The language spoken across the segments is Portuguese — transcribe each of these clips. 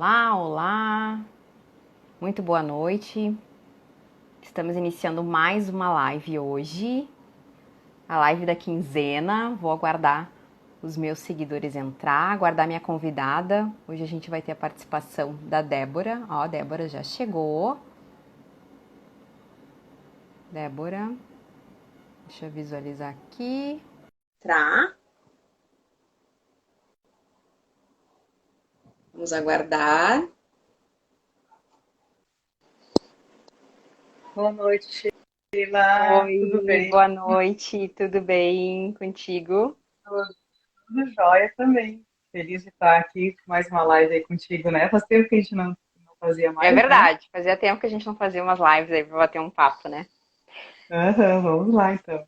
Olá, olá, muito boa noite. Estamos iniciando mais uma live hoje, a live da quinzena. Vou aguardar os meus seguidores entrar, aguardar minha convidada. Hoje a gente vai ter a participação da Débora. Ó, a Débora já chegou. Débora, deixa eu visualizar aqui. Vamos aguardar. Boa noite, Sheila. Tudo Oi, bem? boa noite, tudo bem contigo? Tudo jóia também. Feliz de estar aqui com mais uma live aí contigo, né? Faz tempo que a gente não fazia É mais, né? verdade, fazia tempo que a gente não fazia umas lives aí pra bater um papo, né? Aham, vamos lá então.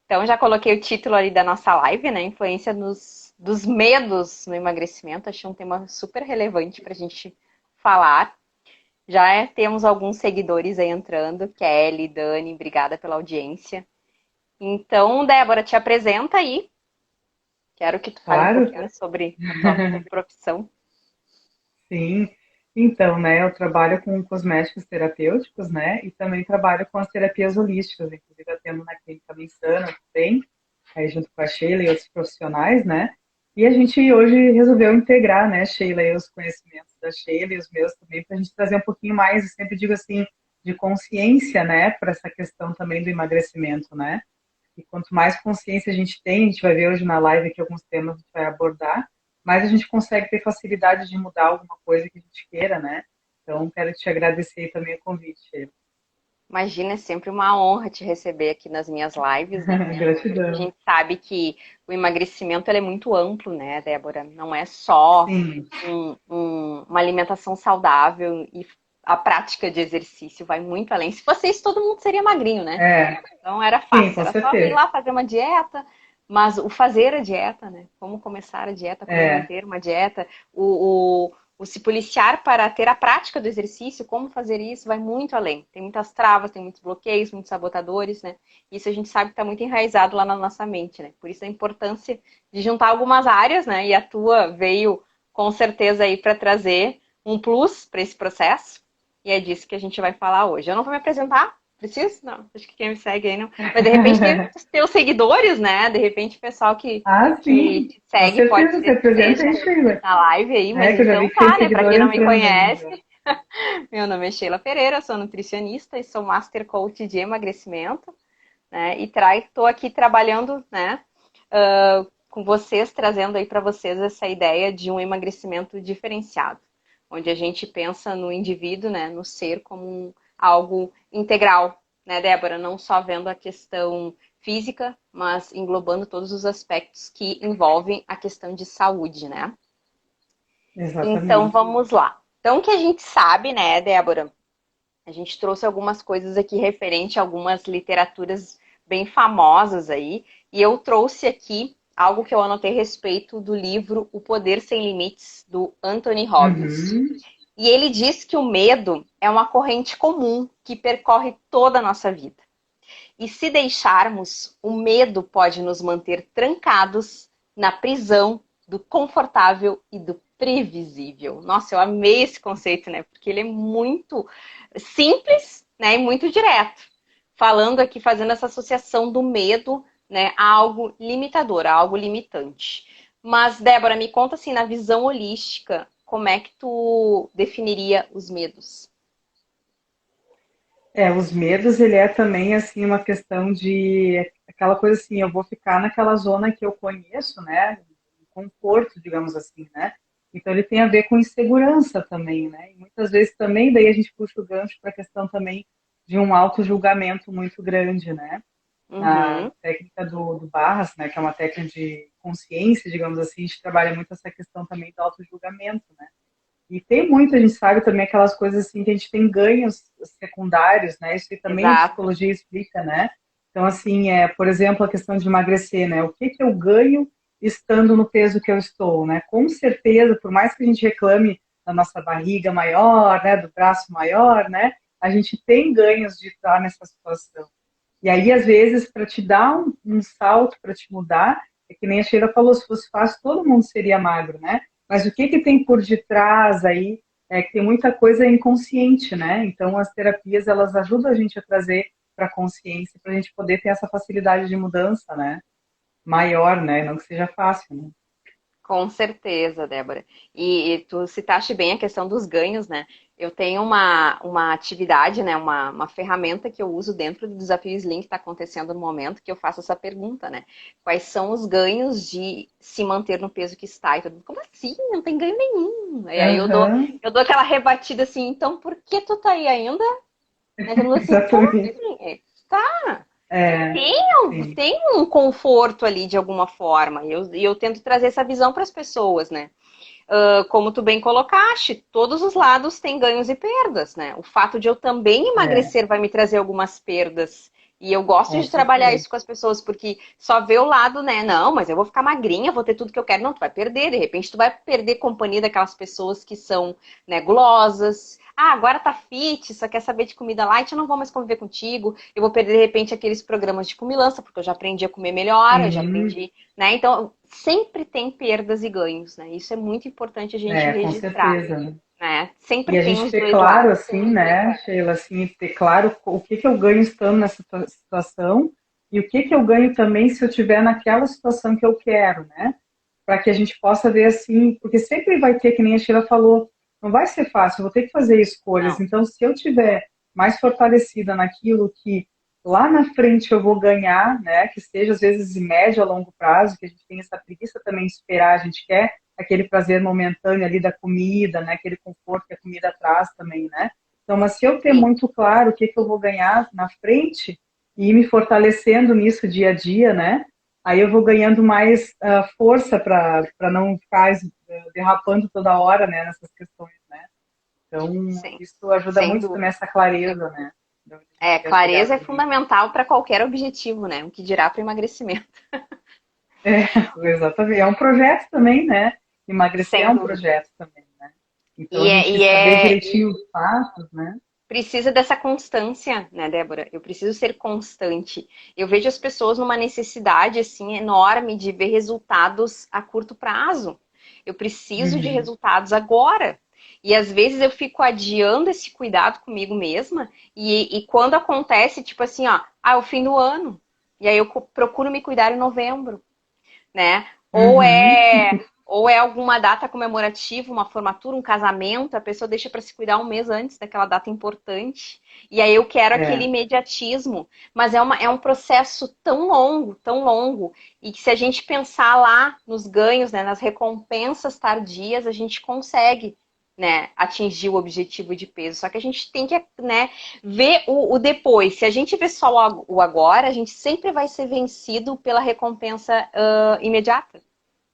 Então, já coloquei o título ali da nossa live, né? Influência dos medos no emagrecimento. Achei um tema super relevante para a gente falar. Temos alguns seguidores aí entrando. Kelly, Dani, obrigada pela audiência. Então, Débora, te apresenta aí. Quero que tu fale um Claro. pouquinho sobre a tua profissão. Sim. Então, né, eu trabalho com cosméticos terapêuticos, né, e também trabalho com as terapias holísticas, inclusive atendo na Clínica Insana também, aí junto com a Sheila e outros profissionais, né, e a gente hoje resolveu integrar, né, Sheila, e os conhecimentos da Sheila e os meus também, para a gente trazer um pouquinho mais, eu sempre digo assim, de consciência, né, para essa questão também do emagrecimento, né, e quanto mais consciência a gente tem, a gente vai ver hoje na live aqui alguns temas que a gente vai abordar, mais a gente consegue ter facilidade de mudar alguma coisa que a gente queira, né? Então, quero te agradecer também o convite, Sheila. Imagina, é sempre uma honra te receber aqui nas minhas lives, né? A Gratidão. gente sabe que o emagrecimento ele é muito amplo, né, Débora? Não é só Sim, uma alimentação saudável e a prática de exercício vai muito além. Se fosse isso, todo mundo seria magrinho, né? Então era sim, fácil, com era só ir certeza. lá fazer uma dieta, mas o fazer a dieta, né? Como começar a dieta, como É, manter uma dieta, o se policiar para ter a prática do exercício, como fazer isso, vai muito além. Tem muitas travas, tem muitos bloqueios, muitos sabotadores, né? Isso a gente sabe que está muito enraizado lá na nossa mente, né? Por isso a importância de juntar algumas áreas, né? E a tua veio com certeza aí para trazer um plus para esse processo. E é disso que a gente vai falar hoje. Eu não vou me apresentar, preciso? Não, acho que quem me segue aí não. Mas de repente tem os teus seguidores, né? De repente o pessoal ah, que sim, te com segue pode certeza, se ser que apresenta esteja aí, Sheila. na live aí, mas É, que eu já vi então que tem tá, né? Para seguidor quem não me entrando aí conhece, já. meu nome é Sheila Pereira, sou nutricionista e sou Master Coach de emagrecimento, né? E estou aqui trabalhando, né? Com vocês, trazendo aí para vocês essa ideia de um emagrecimento diferenciado, onde a gente pensa no indivíduo, né, no ser como algo integral, né, Débora? Não só vendo a questão física, mas englobando todos os aspectos que envolvem a questão de saúde, né? Então Exatamente. vamos lá. Então o que a gente sabe, né, Débora? A gente trouxe algumas coisas aqui referente a algumas literaturas bem famosas aí, e eu trouxe aqui algo que eu anotei a respeito do livro O Poder Sem Limites, do Anthony Robbins. Uhum. E ele diz que o medo é uma corrente comum que percorre toda a nossa vida. E se deixarmos, o medo pode nos manter trancados na prisão do confortável e do previsível. Nossa, eu amei esse conceito, né? Porque ele é muito simples, né, e muito direto. Falando aqui, fazendo essa associação do medo, né, a algo limitador, a algo limitante. Mas, Débora, me conta assim, na visão holística, como é que tu definiria os medos? É, os medos, ele é também, assim, uma questão de aquela coisa assim, eu vou ficar naquela zona que eu conheço, né, conforto, digamos assim, né, então ele tem a ver com insegurança também, né, e muitas vezes também, daí a gente puxa o gancho para a questão também de um auto-julgamento muito grande, né, na Uhum, técnica do Barras, né, que é uma técnica de consciência, digamos assim, a gente trabalha muito essa questão também do auto-julgamento, né, e tem muito, a gente sabe também aquelas coisas assim que a gente tem ganhos secundários, né? Isso aí também a exato. psicologia explica, né? Então, assim, por exemplo, a questão de emagrecer, né? O que que eu ganho estando no peso que eu estou, né? Com certeza, por mais que a gente reclame da nossa barriga maior, né? Do braço maior, né? A gente tem ganhos de estar nessa situação. E aí, às vezes, para te dar um salto, para te mudar, é que nem a Sheila falou, se fosse fácil, todo mundo seria magro, né? Mas o que que tem por detrás aí é que tem muita coisa inconsciente, né? Então, as terapias, elas ajudam a gente a trazer para a consciência, para a gente poder ter essa facilidade de mudança, né? Maior, né? Não que seja fácil, né? Com certeza, Débora. E tu citaste bem a questão dos ganhos, né? Eu tenho uma atividade, né? Uma ferramenta que eu uso dentro do desafio Slim que está acontecendo no momento, que eu faço essa pergunta, né? Quais são os ganhos de se manter no peso que está? E todo mundo, como assim? Não tem ganho nenhum. E aí Aham, eu dou aquela rebatida assim, então por que tu tá aí ainda? Né? Todo mundo assim, pô, exatamente. tá. É, Tem, sim. tem um conforto ali de alguma forma. E eu tento trazer essa visão para as pessoas, né? Como tu bem colocaste, todos os lados têm ganhos e perdas, né? O fato de eu também É, emagrecer vai me trazer algumas perdas. E eu gosto com de trabalhar certeza. isso com as pessoas, porque só vê o lado, né? Não, mas eu vou ficar magrinha, vou ter tudo que eu quero. Não, tu vai perder. De repente, tu vai perder companhia daquelas pessoas que são, né, gulosas. Ah, agora tá fit, só quer saber de comida light, eu não vou mais conviver contigo. Eu vou perder, de repente, aqueles programas de comilança, porque eu já aprendi a comer melhor, eu já Sim, aprendi, né? Então, sempre tem perdas e ganhos, né? Isso é muito importante a gente com registrar, certeza. né? Sempre E a tem gente os ter dois claro, lados. assim, né, Sheila, assim, ter claro o que que eu ganho estando nessa situação e o que que eu ganho também se eu estiver naquela situação que eu quero, né? Para que a gente possa ver assim, porque sempre vai ter, que nem a Sheila falou, não vai ser fácil, eu vou ter que fazer escolhas. Não. Então, se eu tiver mais fortalecida naquilo que lá na frente eu vou ganhar, né, que seja às vezes de médio a longo prazo, que a gente tem essa preguiça também de esperar, a gente quer aquele prazer momentâneo ali da comida, né, aquele conforto que a comida traz também, né? Então, mas se eu ter Sim. muito claro o que que eu vou ganhar na frente e ir me fortalecendo nisso dia a dia, né? Aí eu vou ganhando mais força para não ficar derrapando toda hora, né, nessas questões, né? Então, Sim. isso ajuda Sem muito também dúvida. essa clareza, né? De onde a gente quer chegar Clareza é também. fundamental para qualquer objetivo, né? O que dirá para o emagrecimento. É, exatamente. É um projeto também, né? Emagrecer é Sem um dúvida. projeto também, né? Então, E a é, gente e saber é, direitinho os passos, né? precisa dessa constância, né, Débora? Eu preciso ser constante. Eu vejo as pessoas numa necessidade assim enorme de ver resultados a curto prazo. Eu preciso de Uhum. resultados agora. E às vezes eu fico adiando esse cuidado comigo mesma, e quando acontece, tipo assim, ó, é o fim do ano. E aí eu procuro me cuidar em novembro, né? Ou Uhum. é ou é alguma data comemorativa, uma formatura, um casamento, a pessoa deixa para se cuidar um mês antes daquela data importante. E aí eu quero aquele É, imediatismo, mas é um processo tão longo, e que se a gente pensar lá nos ganhos, né, nas recompensas tardias, a gente consegue, né, atingir o objetivo de peso. Só que a gente tem que, né, ver o depois. Se a gente vê só o agora, a gente sempre vai ser vencido pela recompensa imediata.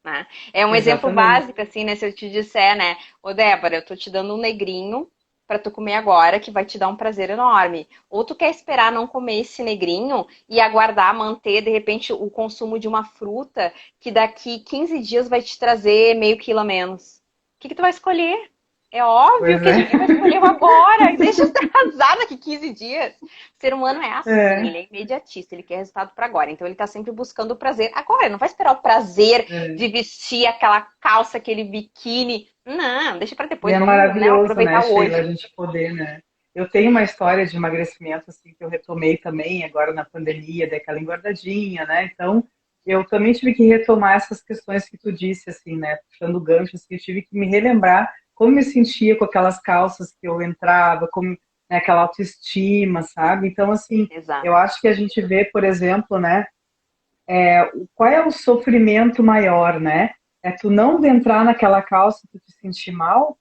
Né? É um exemplo exatamente. básico, assim, né? Se eu te disser, né, ô Débora, eu tô te dando um negrinho para tu comer agora, que vai te dar um prazer enorme. Ou tu quer esperar não comer esse negrinho e aguardar manter, de repente, o consumo de uma fruta que daqui 15 dias vai te trazer meio quilo a menos. O que que tu vai escolher? É óbvio Pois que a é. gente vai escolher o agora, deixa eu atrasar daqui 15 dias. O ser humano é assim, É, ele é imediatista, ele quer resultado para agora. Então ele está sempre buscando o prazer agora, ele não vai esperar o prazer é. de vestir aquela calça, aquele biquíni. Não, deixa para E depois, é vamos, né, maravilhoso, aproveitar né, o Sheila, a hoje. gente poder, né? Eu tenho uma história de emagrecimento, assim, que eu retomei também agora na pandemia, daquela engordadinha, né? Então, eu também tive que retomar essas questões que tu disse, assim, né? Puxando o gancho, assim, eu tive que me relembrar como me sentia com aquelas calças que eu entrava, como, né, aquela autoestima, sabe? Então, assim, Exato. eu acho que a gente vê, por exemplo, né, qual é o sofrimento maior, né? É tu não entrar naquela calça e tu te sentir mal,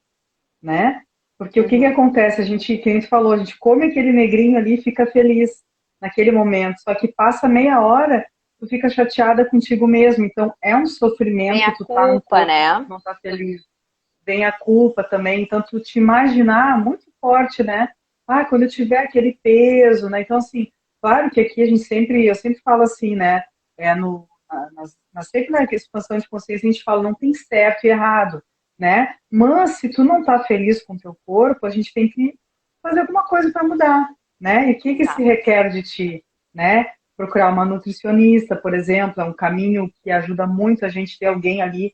né? Porque o que que Uhum. acontece? A gente, que a gente falou, a gente come aquele negrinho ali e fica feliz naquele momento. Só que passa meia hora, tu fica chateada contigo mesmo. Então é um Vem sofrimento a tu tá num culpa, corpo que tu né? não tá feliz. Vem a culpa também. Então tu te imaginar muito forte, né? Ah, quando eu tiver aquele peso, né? Então assim, claro que aqui a gente sempre, eu sempre falo assim, né? É no sempre na expansão de consciência a gente fala não tem certo e errado, né? Mas se tu não tá feliz com o teu corpo, a gente tem que fazer alguma coisa para mudar, né? E o que que se Exato. requer de ti, né? Procurar uma nutricionista, por exemplo, é um caminho que ajuda muito a gente ter alguém ali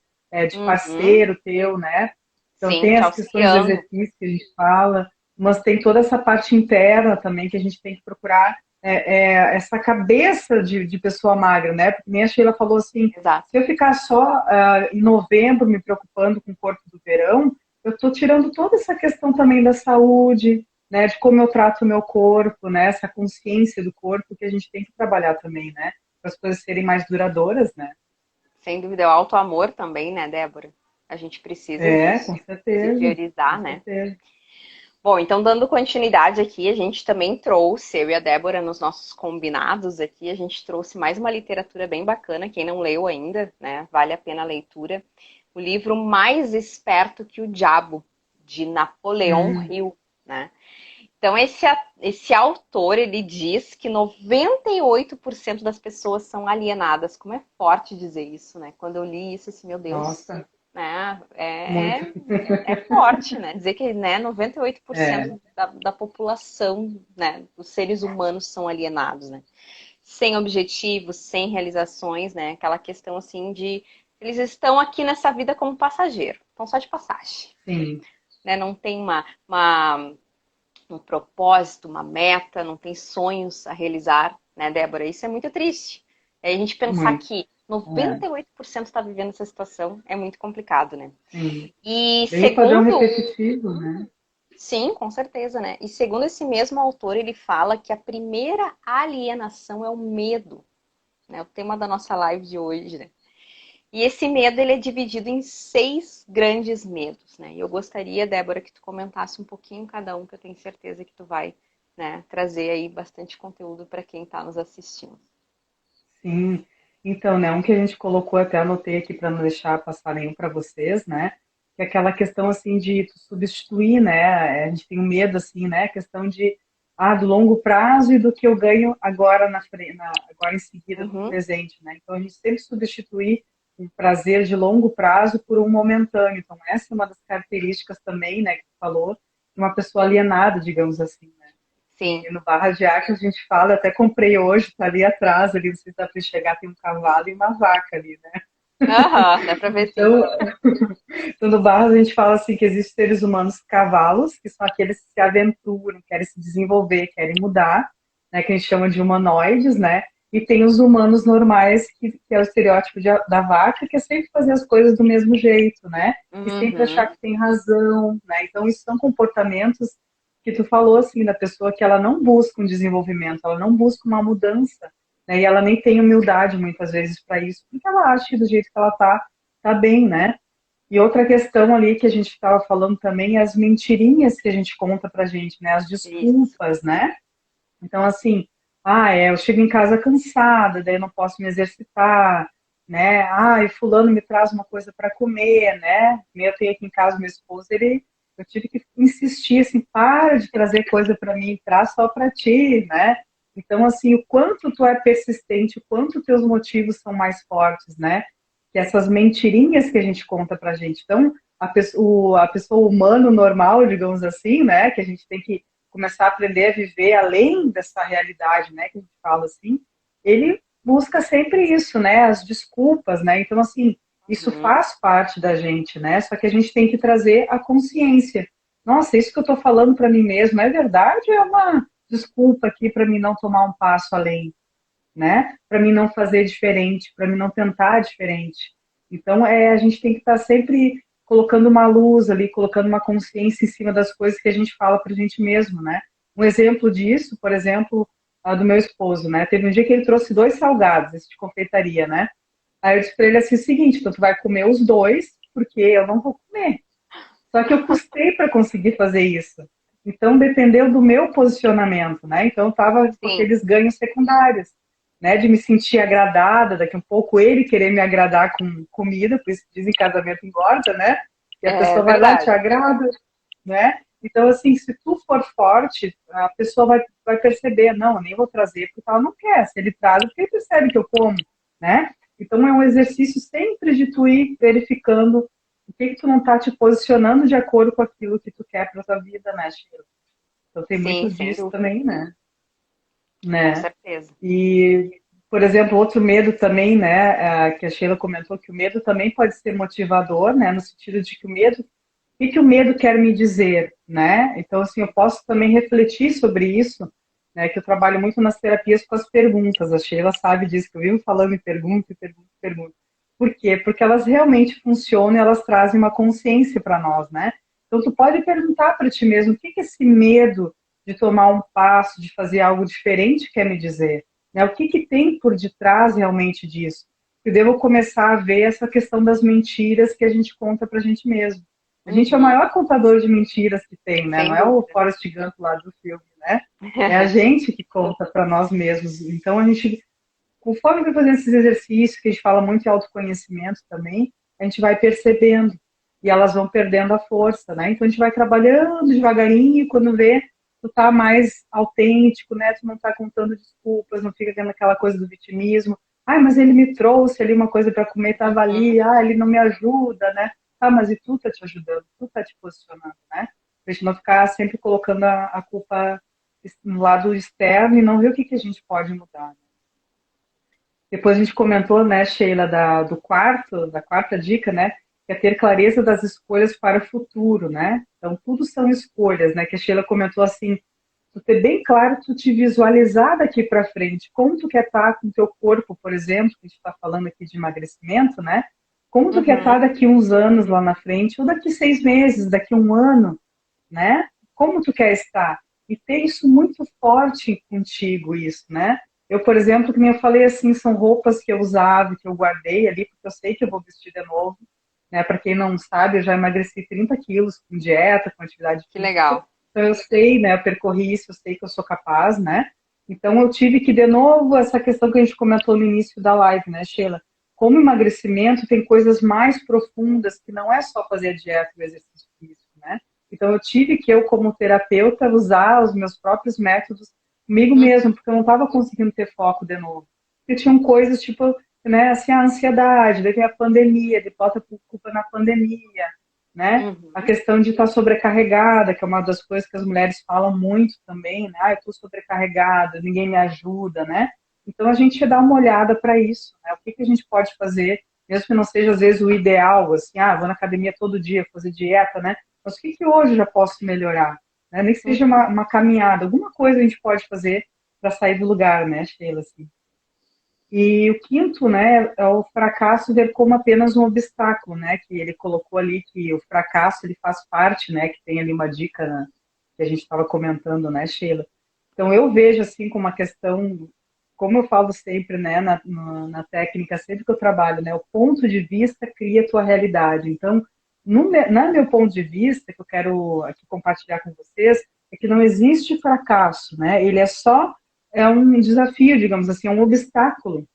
de Uhum. parceiro teu, né? Então Sim, tem te as questões do auxiliando. exercício que a gente fala, mas tem toda essa parte interna também que a gente tem que procurar essa cabeça de pessoa magra, né? Porque nem a Sheila falou assim, Exato. se eu ficar só em novembro me preocupando com o corpo do verão, eu estou tirando toda essa questão também da saúde, né? De como eu trato o meu corpo, né? Essa consciência do corpo que a gente tem que trabalhar também, né? Para as coisas serem mais duradouras, né? Sem dúvida, é o auto-amor também, né, Débora? A gente precisa É, disso, com se certeza, com priorizar, né? certeza. Bom, então dando continuidade aqui, a gente também trouxe, eu e a Débora, nos nossos combinados aqui, a gente trouxe mais uma literatura bem bacana, quem não leu ainda, né, vale a pena a leitura. O livro Mais Esperto que o Diabo, de Napoleão Hum, Hill, né? Então, esse autor, ele diz que 98% das pessoas são alienadas. Como é forte dizer isso, né? Quando eu li isso, assim, meu Deus, nossa, né? muito. É forte, né? Dizer que, né, 98% É, da população, né, dos seres humanos são alienados, né? Sem objetivos, sem realizações, né? Aquela questão, assim, de eles estão aqui nessa vida como passageiro, estão só de passagem, sim, né? Não tem um propósito, uma meta, não tem sonhos a realizar, né, Débora? Isso é muito triste. É a gente pensar muito. que É, 98% está vivendo essa situação é muito complicado, né? sim. E Bem o padrão segundo, repetitivo, né? sim, com certeza, né? E segundo esse mesmo autor, ele fala que a primeira alienação é o medo, né? O tema da nossa live de hoje, né? E esse medo ele é dividido em 6 grandes medos, né? E eu gostaria, Débora, que tu comentasse um pouquinho cada um, que eu tenho certeza que tu vai, né, trazer aí bastante conteúdo para quem está nos assistindo. Sim. Então, né, um que a gente colocou, até anotei aqui para não deixar passar nenhum para vocês, né? Que é aquela questão assim de tu substituir, né? A gente tem um medo assim, né? A questão de do longo prazo e do que eu ganho agora agora em seguida no Uhum, presente, né? Então a gente sempre substituir um prazer de longo prazo por um momentâneo. Então essa é uma das características também, né, que tu falou, de uma pessoa alienada, digamos assim, né? sim. E no Barra de Acre a gente fala, eu até comprei hoje, tá ali atrás, ali, não sei se dá para enxergar, tem um cavalo e uma vaca ali, né? Aham, dá para ver sim. Então, então, no Barra a gente fala assim que existem seres humanos cavalos, que são aqueles que se aventuram, querem se desenvolver, querem mudar, né? Que a gente chama de humanoides, né? E tem os humanos normais, que é o estereótipo da vaca, que é sempre fazer as coisas do mesmo jeito, né? E sempre achar Uhum, que tem razão, né? Então, isso são comportamentos que tu falou, assim, da pessoa que ela não busca um desenvolvimento, ela não busca uma mudança, né? E ela nem tem humildade, muitas vezes, para isso, porque ela acha que do jeito que ela tá bem, né? E outra questão ali que a gente estava falando também é as mentirinhas que a gente conta pra gente, né? As isso. desculpas, né? Então, assim, eu chego em casa cansada, daí eu não posso me exercitar, né? E fulano me traz uma coisa para comer, né? Eu tenho aqui em casa meu esposo, eu tive que insistir assim, para de trazer coisa para mim, traz só para ti, né? Então, assim, o quanto tu é persistente, o quanto teus motivos são mais fortes, né? Que essas mentirinhas que a gente conta pra gente. Então, a pessoa humano normal, digamos assim, né? Que a gente tem que começar a aprender a viver além dessa realidade, né, que a gente fala assim, ele busca sempre isso, né, as desculpas, né, então assim, isso Uhum, faz parte da gente, né, só que a gente tem que trazer a consciência. Nossa, isso que eu estou falando para mim mesmo é verdade ou é uma desculpa aqui para mim não tomar um passo além, né, para mim não fazer diferente, para mim não tentar diferente. Então, a gente tem que estar sempre colocando uma luz ali, colocando uma consciência em cima das coisas que a gente fala para a gente mesmo, né? Um exemplo disso, por exemplo, do meu esposo, né? Teve um dia que ele trouxe 2 salgados, esse de confeitaria, né? Aí eu disse para ele assim, o seguinte, então tu vai comer os dois, porque eu não vou comer. Só que eu custei para conseguir fazer isso. Então dependeu do meu posicionamento, né? Então eu estava com sim, aqueles ganhos secundários, né? De me sentir agradada, daqui a um pouco ele querer me agradar com comida, por isso que dizem casamento engorda, né? E a é pessoa vai lá e te verdade. agrada, né? Então, assim, se tu for forte, a pessoa vai perceber, não, eu nem vou trazer porque ela não quer. Se ele traz, é porque ele percebe que eu como, né? Então, é um exercício sempre de tu ir verificando o que que tu não tá te posicionando de acordo com aquilo que tu quer para tua vida, né, Sheila? Então, tem Sim, muito sem disso dúvida, também, né? com Né? certeza. E, por exemplo, outro medo também, né, que a Sheila comentou, que o medo também pode ser motivador, né, no sentido de que o medo que o medo quer me dizer, né? Então, assim, eu posso também refletir sobre isso, né? Que eu trabalho muito nas terapias com as perguntas. A Sheila sabe disso, que eu vivo falando em pergunta, e pergunta, e pergunta. Por quê? Porque elas realmente funcionam e elas trazem uma consciência para nós, né? Então, tu pode perguntar para ti mesmo, o que que esse medo de tomar um passo, de fazer algo diferente quer me dizer? Né? O que que tem por detrás realmente disso? Eu devo começar a ver essa questão das mentiras que a gente conta para a gente mesmo. A gente é o Uhum. maior contador de mentiras que tem, né? Não Sem é o dúvida. Forrest Gump lá do filme, né? É a gente que conta para nós mesmos. Então, a gente, conforme vai fazendo esses exercícios, que a gente fala muito em autoconhecimento também, a gente vai percebendo. E elas vão perdendo a força, né? Então, a gente vai trabalhando devagarinho, quando vê, tu tá mais autêntico, né? Tu não tá contando desculpas, não fica tendo aquela coisa do vitimismo. Ai, mas ele me trouxe ali uma coisa para comer, tava Uhum. ali. Ah, ele não me ajuda, né? Ah, mas e tu tá te ajudando? Tu tá te posicionando, né? Pra gente não ficar sempre colocando a culpa no lado externo e não ver o que, que a gente pode mudar. Né? Depois a gente comentou, né, Sheila, da quarta dica, né? Que é ter clareza das escolhas para o futuro, né? Então, tudo são escolhas, né? Que a Sheila comentou assim, tu ter bem claro, tu te visualizar daqui para frente, como tu quer estar com o teu corpo, por exemplo, que a gente está falando aqui de emagrecimento, né? Como tu quer estar Uhum. daqui uns anos lá na frente, ou daqui 6 meses, daqui um ano, né? Como tu quer estar? E ter isso muito forte contigo, isso, né? Eu, por exemplo, que nem eu falei assim, são roupas que eu usava, que eu guardei ali, porque eu sei que eu vou vestir de novo, né? Para quem não sabe, eu já emagreci 30 quilos com dieta, com atividade Que física. legal. Então eu sei, né? Eu percorri isso, eu sei que eu sou capaz, né? Então eu tive que, de novo, essa questão que a gente comentou no início da live, né, Sheila? Como emagrecimento tem coisas mais profundas que não é só fazer a dieta e o exercício físico, né? Então eu tive que, eu como terapeuta, usar os meus próprios métodos comigo Uhum. mesmo, porque eu não estava conseguindo ter foco de novo. Porque tinham coisas tipo, né, assim, a ansiedade, daí tem a pandemia, de bota culpa na pandemia, né? A Uhum. questão de estar sobrecarregada, que é uma das coisas que as mulheres falam muito também, né? Ah, eu estou sobrecarregada, ninguém me ajuda, né? Então a gente dá uma olhada para isso, né? O que, que a gente pode fazer, mesmo que não seja às vezes o ideal, assim, ah, vou na academia todo dia, fazer dieta, né? Mas o que, que hoje eu já posso melhorar? Né? Nem que seja Uhum. uma caminhada, alguma coisa a gente pode fazer para sair do lugar, né, Sheila? Assim. E o quinto, né, é o fracasso ver como apenas um obstáculo, né, que ele colocou ali que o fracasso ele faz parte, né, que tem ali uma dica, né, que a gente estava comentando, né, Sheila. Então eu vejo assim como uma questão, como eu falo sempre, né, na técnica, sempre que eu trabalho, né, o ponto de vista cria a tua realidade. Então, no meu ponto de vista, que eu quero aqui compartilhar com vocês, é que não existe fracasso, né, ele é só é um desafio, digamos assim, é um obstáculo.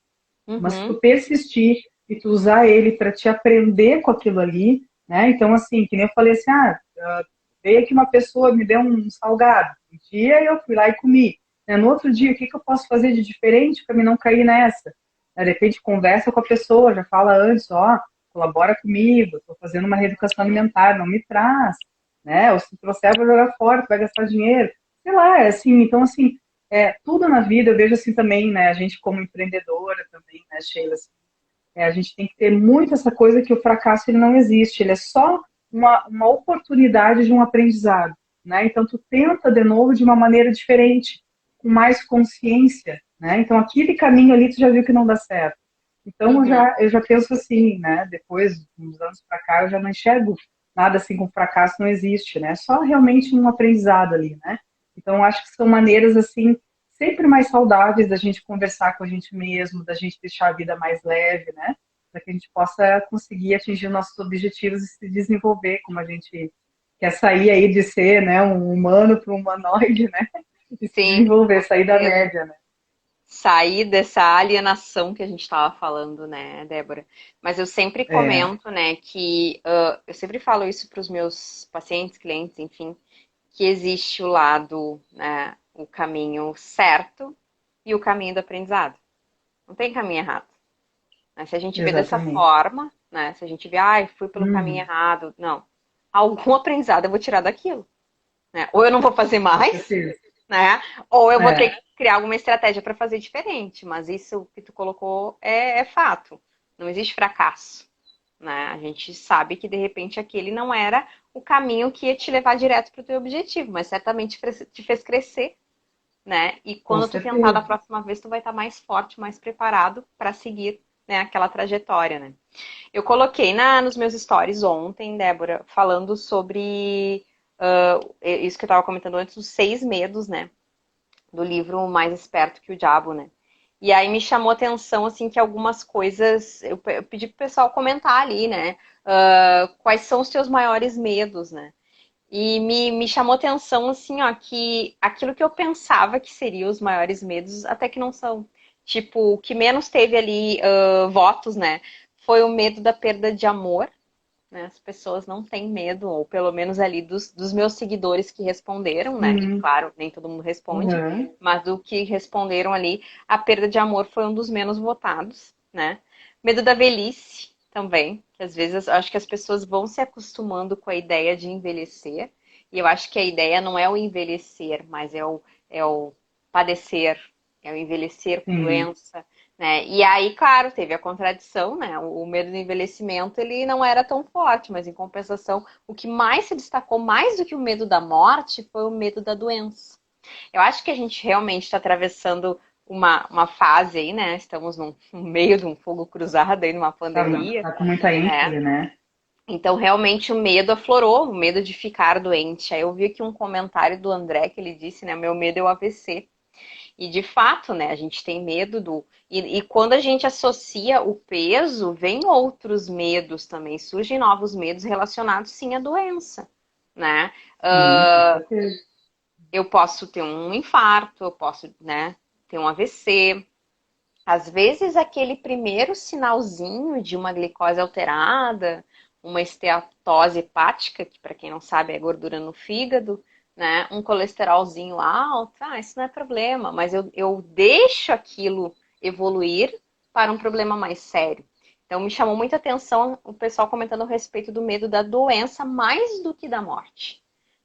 Mas se tu Uhum. persistir e tu usar ele para te aprender com aquilo ali, né? Então, assim, que nem eu falei assim, veio aqui uma pessoa, me deu um salgado. Um dia eu fui lá e comi. Né? No outro dia, o que, que eu posso fazer de diferente para me não cair nessa? Né? De repente, conversa com a pessoa, já fala antes, ó, colabora comigo, estou fazendo uma reeducação alimentar, não me traz. Né? Ou se trouxer, eu vou jogar fora, tu vai gastar dinheiro. Sei lá, é assim, então, assim, tudo na vida eu vejo assim também, né? A gente como empreendedora também, né, Sheila? Assim, a gente tem que ter muito essa coisa que o fracasso ele não existe, ele é só uma oportunidade de um aprendizado, né? Então tu tenta de novo de uma maneira diferente, com mais consciência, né? Então aquele caminho ali tu já viu que não dá certo. Então Uhum. eu já penso assim, né? Depois, uns anos para cá, eu já não enxergo nada assim com fracasso não existe, né? Só realmente um aprendizado ali, né? Então acho que são maneiras assim sempre mais saudáveis da gente conversar com a gente mesmo, da gente deixar a vida mais leve, né? Para que a gente possa conseguir atingir nossos objetivos e se desenvolver, como a gente quer sair aí de ser, né, um humano para um humanoide, né? E se Sim, desenvolver, com sair da certeza. média, né? Sair dessa alienação que a gente estava falando, né, Débora? Mas eu sempre É, comento, né, que eu sempre falo isso para os meus pacientes, clientes, enfim, que existe o lado, né, o caminho certo e o caminho do aprendizado. Não tem caminho errado. Né? Se a gente vê dessa exatamente. forma, né, se a gente vê, ai, fui pelo caminho Uhum, errado, não. Algum aprendizado eu vou tirar daquilo. Né? Ou eu não vou fazer com mais, certeza. né? Ou eu vou ter É, que criar alguma estratégia para fazer diferente. Mas isso que tu colocou é fato. Não existe fracasso. né? A gente sabe que de repente aquele não era o caminho que ia te levar direto para o teu objetivo, mas certamente te fez crescer, né? E Com quando tu tentar da certeza. próxima vez, tu vai estar mais forte, mais preparado para seguir, né, aquela trajetória, né? Eu coloquei nos meus stories ontem, Débora, falando sobre isso que eu estava comentando antes, os 6 medos, né? Do livro Mais Esperto que o Diabo, né? E aí me chamou a atenção, assim, que algumas coisas... Eu pedi pro pessoal comentar ali, né? Quais são os teus maiores medos, né? E me chamou a atenção, assim, ó, que aquilo que eu pensava que seriam os maiores medos, até que não são. Tipo, o que menos teve ali votos, né? Foi o medo da perda de amor, né? As pessoas não têm medo, ou pelo menos ali dos meus seguidores que responderam, né? Sim. Claro, nem todo mundo responde, Uhum. mas do que responderam ali, a perda de amor foi um dos menos votados, né? Medo da velhice também, que às vezes eu acho que as pessoas vão se acostumando com a ideia de envelhecer, e eu acho que a ideia não é o envelhecer, mas é o padecer, é o envelhecer com Sim. doença, né? E aí, claro, teve a contradição, né? O medo do envelhecimento ele não era tão forte, mas em compensação, o que mais se destacou, mais do que o medo da morte, foi o medo da doença. Eu acho que a gente realmente está atravessando uma fase aí, né? Estamos no meio de um fogo cruzado aí, numa Tá, pandemia, tá com muita né? ênfase, né? Então, realmente, o medo aflorou, o medo de ficar doente. Aí eu vi aqui um comentário do André que ele disse, né? Meu medo é o AVC. E de fato, né, a gente tem medo do. E quando a gente associa o peso, vem outros medos também, surgem novos medos relacionados sim à doença, né? Sim, com certeza. Eu posso ter um infarto, eu posso, né, ter um AVC. Às vezes, aquele primeiro sinalzinho de uma glicose alterada, uma esteatose hepática, que para quem não sabe é gordura no fígado, né? Um colesterolzinho alto, isso não é problema, mas eu deixo aquilo evoluir para um problema mais sério. Então, me chamou muita atenção o pessoal comentando a respeito do medo da doença mais do que da morte.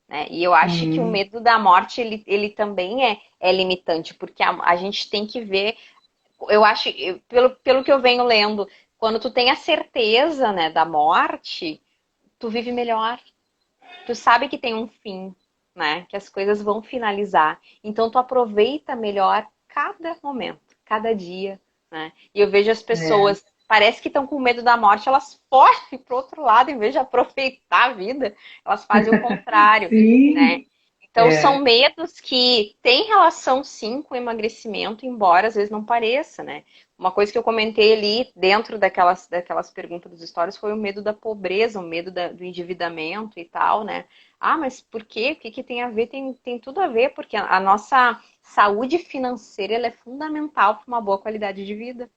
Né? E eu acho que o Sim, medo da morte, ele também é limitante, porque a gente tem que ver eu acho, pelo que eu venho lendo, quando tu tem a certeza, né, da morte, tu vive melhor. Tu sabe que tem um fim, né? Que as coisas vão finalizar. Então tu aproveita melhor cada momento, cada dia, né? E eu vejo as é. pessoas, parece que estão com medo da morte, elas fogem pro outro lado em vez de aproveitar a vida, elas fazem o contrário, né? Sim, Então, são é. medos que têm relação, sim, com o emagrecimento, embora às vezes não pareça, né? Uma coisa que eu comentei ali, dentro daquelas perguntas dos stories, foi o medo da pobreza, o medo do endividamento e tal, né? Ah, mas por quê? O que que tem a ver? Tem tudo a ver, porque a nossa saúde financeira ela é fundamental para uma boa qualidade de vida.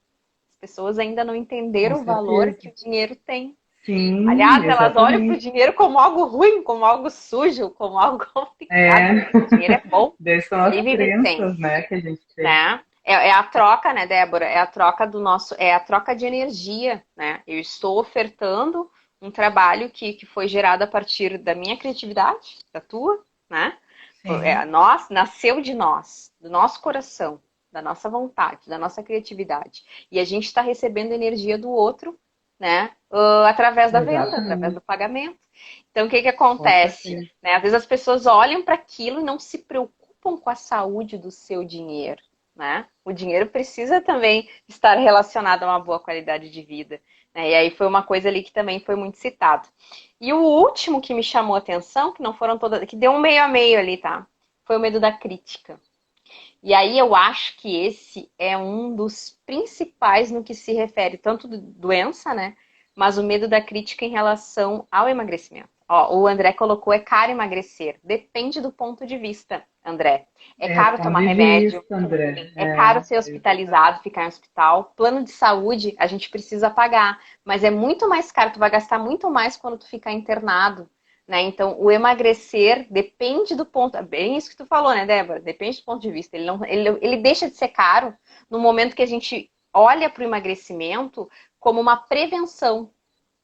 As pessoas ainda não Com entenderam o valor que certeza. o dinheiro tem. Sim, Aliás, elas olham para o exatamente. dinheiro como algo ruim, como algo sujo, como algo complicado. É. O dinheiro é bom, Daí são as ele vive sem, crenças, né, que a gente tem. né? É a troca, né, Débora? É a troca do nosso, é a troca de energia, né? Eu estou ofertando um trabalho que foi gerado a partir da minha criatividade, da tua, né? Sim, Nasceu de nós, do nosso coração, da nossa vontade, da nossa criatividade. E a gente está recebendo energia do outro, né? Através da venda, através do exatamente. pagamento. Então, o que que Com acontece? certeza. Né? Às vezes as pessoas olham para aquilo e não se preocupam com a saúde do seu dinheiro. Né? O dinheiro precisa também estar relacionado a uma boa qualidade de vida. Né? E aí foi uma coisa ali que também foi muito citado. E o último que me chamou a atenção, que não foram todas, que deu um meio a meio ali, tá? Foi o medo da crítica. E aí eu acho que esse é um dos principais no que se refere tanto doença, né? Mas o medo da crítica em relação ao emagrecimento. Ó, o André colocou é caro emagrecer. Depende do ponto de vista, André. É É caro ponto tomar de remédio, vista, André. é caro ser Exatamente. hospitalizado, ficar em hospital. Plano de saúde a gente precisa pagar, mas é muito mais caro, tu vai gastar muito mais quando tu ficar internado, né? Então, o emagrecer depende do ponto, é bem isso que tu falou, né, Débora? Depende do ponto de vista. Ele deixa de ser caro no momento que a gente olha para o emagrecimento como uma prevenção,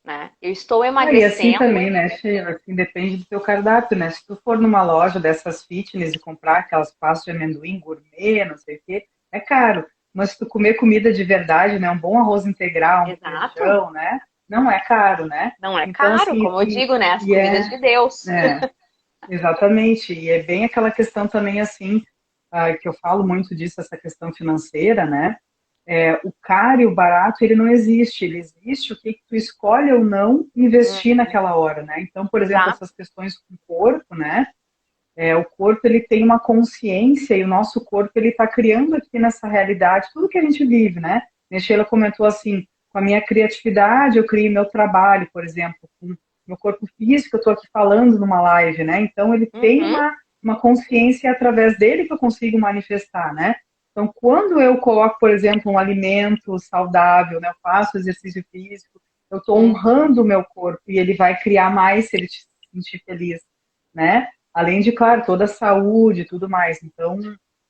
né? Eu estou Ah, e assim emagrecendo, também, né, Sheila, assim, depende do teu cardápio, né? Se tu for numa loja dessas fitness e comprar aquelas pastas de amendoim gourmet, não sei o quê, é caro. Mas se tu comer comida de verdade, né, um bom arroz integral, um exato, feijão, né? não é caro, né? Não é Então, caro, assim, como eu digo, né? As e comidas de Deus. é, exatamente, e é bem aquela questão também, assim, que eu falo muito disso, essa questão financeira, né? O caro e o barato, ele não existe, ele existe o que tu escolhe ou não investir Uhum, naquela hora, né? Então, por exemplo, exato. essas questões com o corpo, né? O corpo, ele tem uma consciência e o nosso corpo, ele está criando aqui nessa realidade tudo que a gente vive, né? A Sheila comentou assim, com a minha criatividade, eu criei meu trabalho, por exemplo, com meu corpo físico, eu estou aqui falando numa live, né? Então, ele tem Uhum, uma consciência através dele que eu consigo manifestar, né? Então, quando eu coloco, por exemplo, um alimento saudável, né? Eu faço exercício físico, eu estou uhum. honrando o meu corpo e ele vai criar mais se ele se sentir feliz, né? Além de, claro, toda a saúde e tudo mais. Então,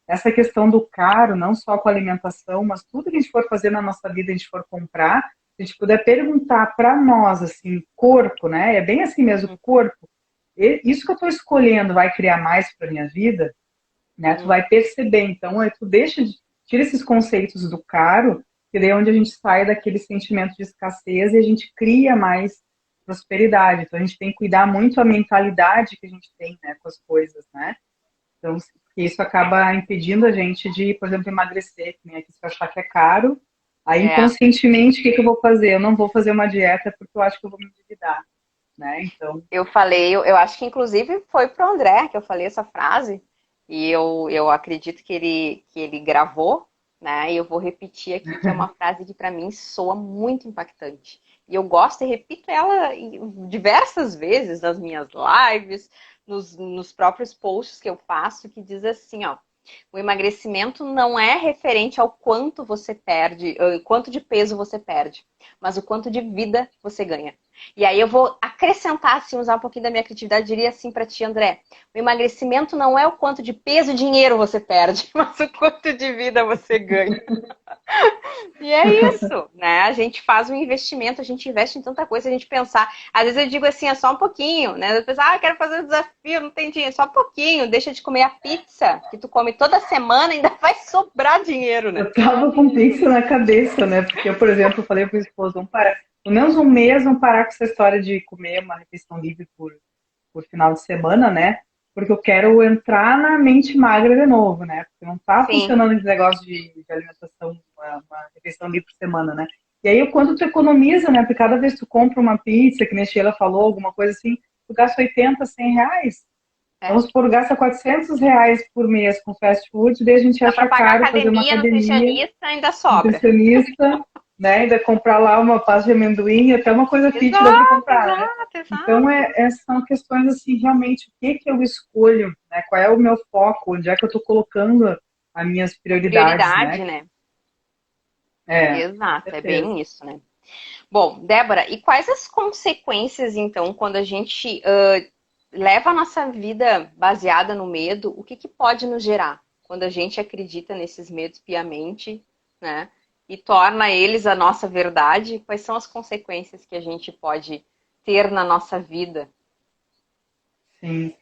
essa questão do caro, não só com a alimentação, mas tudo que a gente for fazer na nossa vida, a gente for comprar, se a gente puder perguntar para nós, assim, corpo, né? É bem assim mesmo, corpo. Isso que eu estou escolhendo vai criar mais para minha vida, né? Tu Uhum. vai perceber. Então, tu tira esses conceitos do caro, que daí é onde a gente sai daquele sentimento de escassez e a gente cria mais prosperidade. Então, a gente tem que cuidar muito a mentalidade que a gente tem, né, com as coisas, né? Então, isso acaba impedindo a gente de, por exemplo, emagrecer, que nem aqui, se eu achar que é caro, aí É, inconscientemente, o que eu vou fazer? Eu não vou fazer uma dieta porque eu acho que eu vou me endividar, né? Então, eu falei, eu acho que inclusive foi pro André que eu falei essa frase, e eu acredito que ele gravou, né? E eu vou repetir aqui, que é uma frase que para mim soa muito impactante. E eu gosto e repito ela diversas vezes nas minhas lives, nos próprios posts que eu faço, que diz assim, ó. O emagrecimento não é referente ao quanto você perde, quanto de peso você perde, mas o quanto de vida você ganha. E aí eu vou acrescentar, assim, usar um pouquinho da minha criatividade, diria assim para ti, André, o emagrecimento não é o quanto de peso e dinheiro você perde, mas o quanto de vida você ganha. E é isso, né? A gente faz um investimento, a gente investe em tanta coisa, a gente pensar. Às vezes eu digo assim, é só um pouquinho, né? Eu penso, eu quero fazer um desafio, não tem dinheiro, só um pouquinho, deixa de comer a pizza que tu come toda semana, ainda vai sobrar dinheiro, né? eu tava com pizza na cabeça, né? Porque eu, por exemplo, falei pro esposo, vamos parar, pelo menos um mês, vamos parar com essa história de comer uma refeição livre por final de semana, né? Porque eu quero entrar na mente magra de novo, né? Porque não tá Sim. funcionando esse negócio de alimentação, uma refeição livre por semana, né? E aí, o quanto tu economiza, né? Porque cada vez que tu compra uma pizza, que nem a Sheila falou, alguma coisa assim, tu gasta 80, 100 reais. É. Vamos supor, gasta 400 reais por mês com fast food, daí a gente Dá para acha pagar caro fazer uma academia, academia, nutricionista, ainda sobra. nutricionista, né? Ainda comprar lá uma pasta de amendoim, até uma coisa fit dá para Exato, comprar, né? exato, Então, exato. são questões assim, realmente, o que eu escolho, né? Qual é o meu foco, onde é que eu estou colocando as minhas prioridades, né? Prioridade, né? Com Exato, é certeza. bem isso, né? Bom, Débora, e quais as consequências, então, quando a gente leva a nossa vida baseada no medo, o que pode nos gerar? Quando a gente acredita nesses medos piamente, né? E torna eles a nossa verdade, quais são as consequências que a gente pode ter na nossa vida? Sim.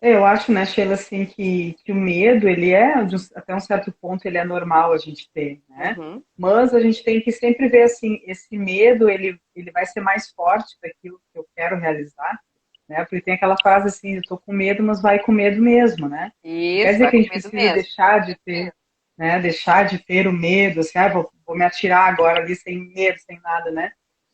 Eu acho, né, Sheila, assim, que o medo, ele é, até um certo ponto, ele é normal a gente ter, né? Uhum, Mas a gente tem que sempre ver, assim, esse medo, ele vai ser mais forte daquilo que eu quero realizar, né? Porque tem aquela frase assim, eu tô com medo, mas vai com medo mesmo, né? Não quer isso, dizer vai que a com gente medo precisa mesmo. deixar de ter, né? Deixar de ter o medo, assim, vou me atirar agora ali sem medo, sem nada, né?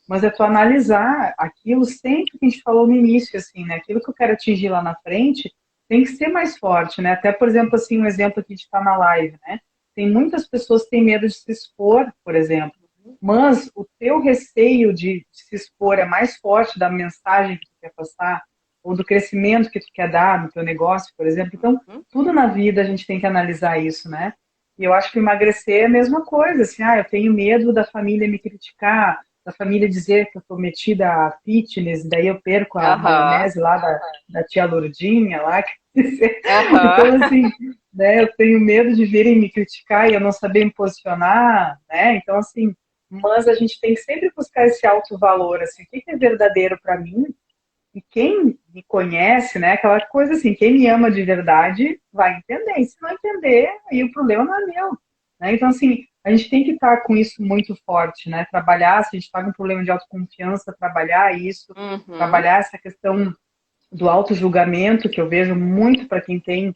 Mas é tu analisar aquilo sempre que a gente falou no início, assim, né? Aquilo que eu quero atingir lá na frente tem que ser mais forte, né? Até, por exemplo, assim, um exemplo aqui de estar na live, né? Tem muitas pessoas que têm medo de se expor, por exemplo, mas o teu receio de se expor é mais forte da mensagem que tu quer passar ou do crescimento que tu quer dar no teu negócio, por exemplo. Então, Uhum, tudo na vida a gente tem que analisar isso, né? E eu acho que emagrecer é a mesma coisa, assim, eu tenho medo da família me criticar, da família dizer que eu estou metida a fitness, daí eu perco a aham, maionese lá da tia Lourdinha lá. aham. Então, assim, né, eu tenho medo de virem me criticar e eu não saber me posicionar, né? Então, assim, mas a gente tem que sempre buscar esse alto valor, assim, o que é verdadeiro para mim e quem me conhece, né? Aquela coisa assim, quem me ama de verdade vai entender. E se não entender, aí o problema não é meu. Né? Então, assim, a gente tem que estar com isso muito forte, né? Trabalhar, se a gente está com um problema de autoconfiança, trabalhar isso, Uhum. trabalhar essa questão do auto-julgamento, que eu vejo muito para quem tem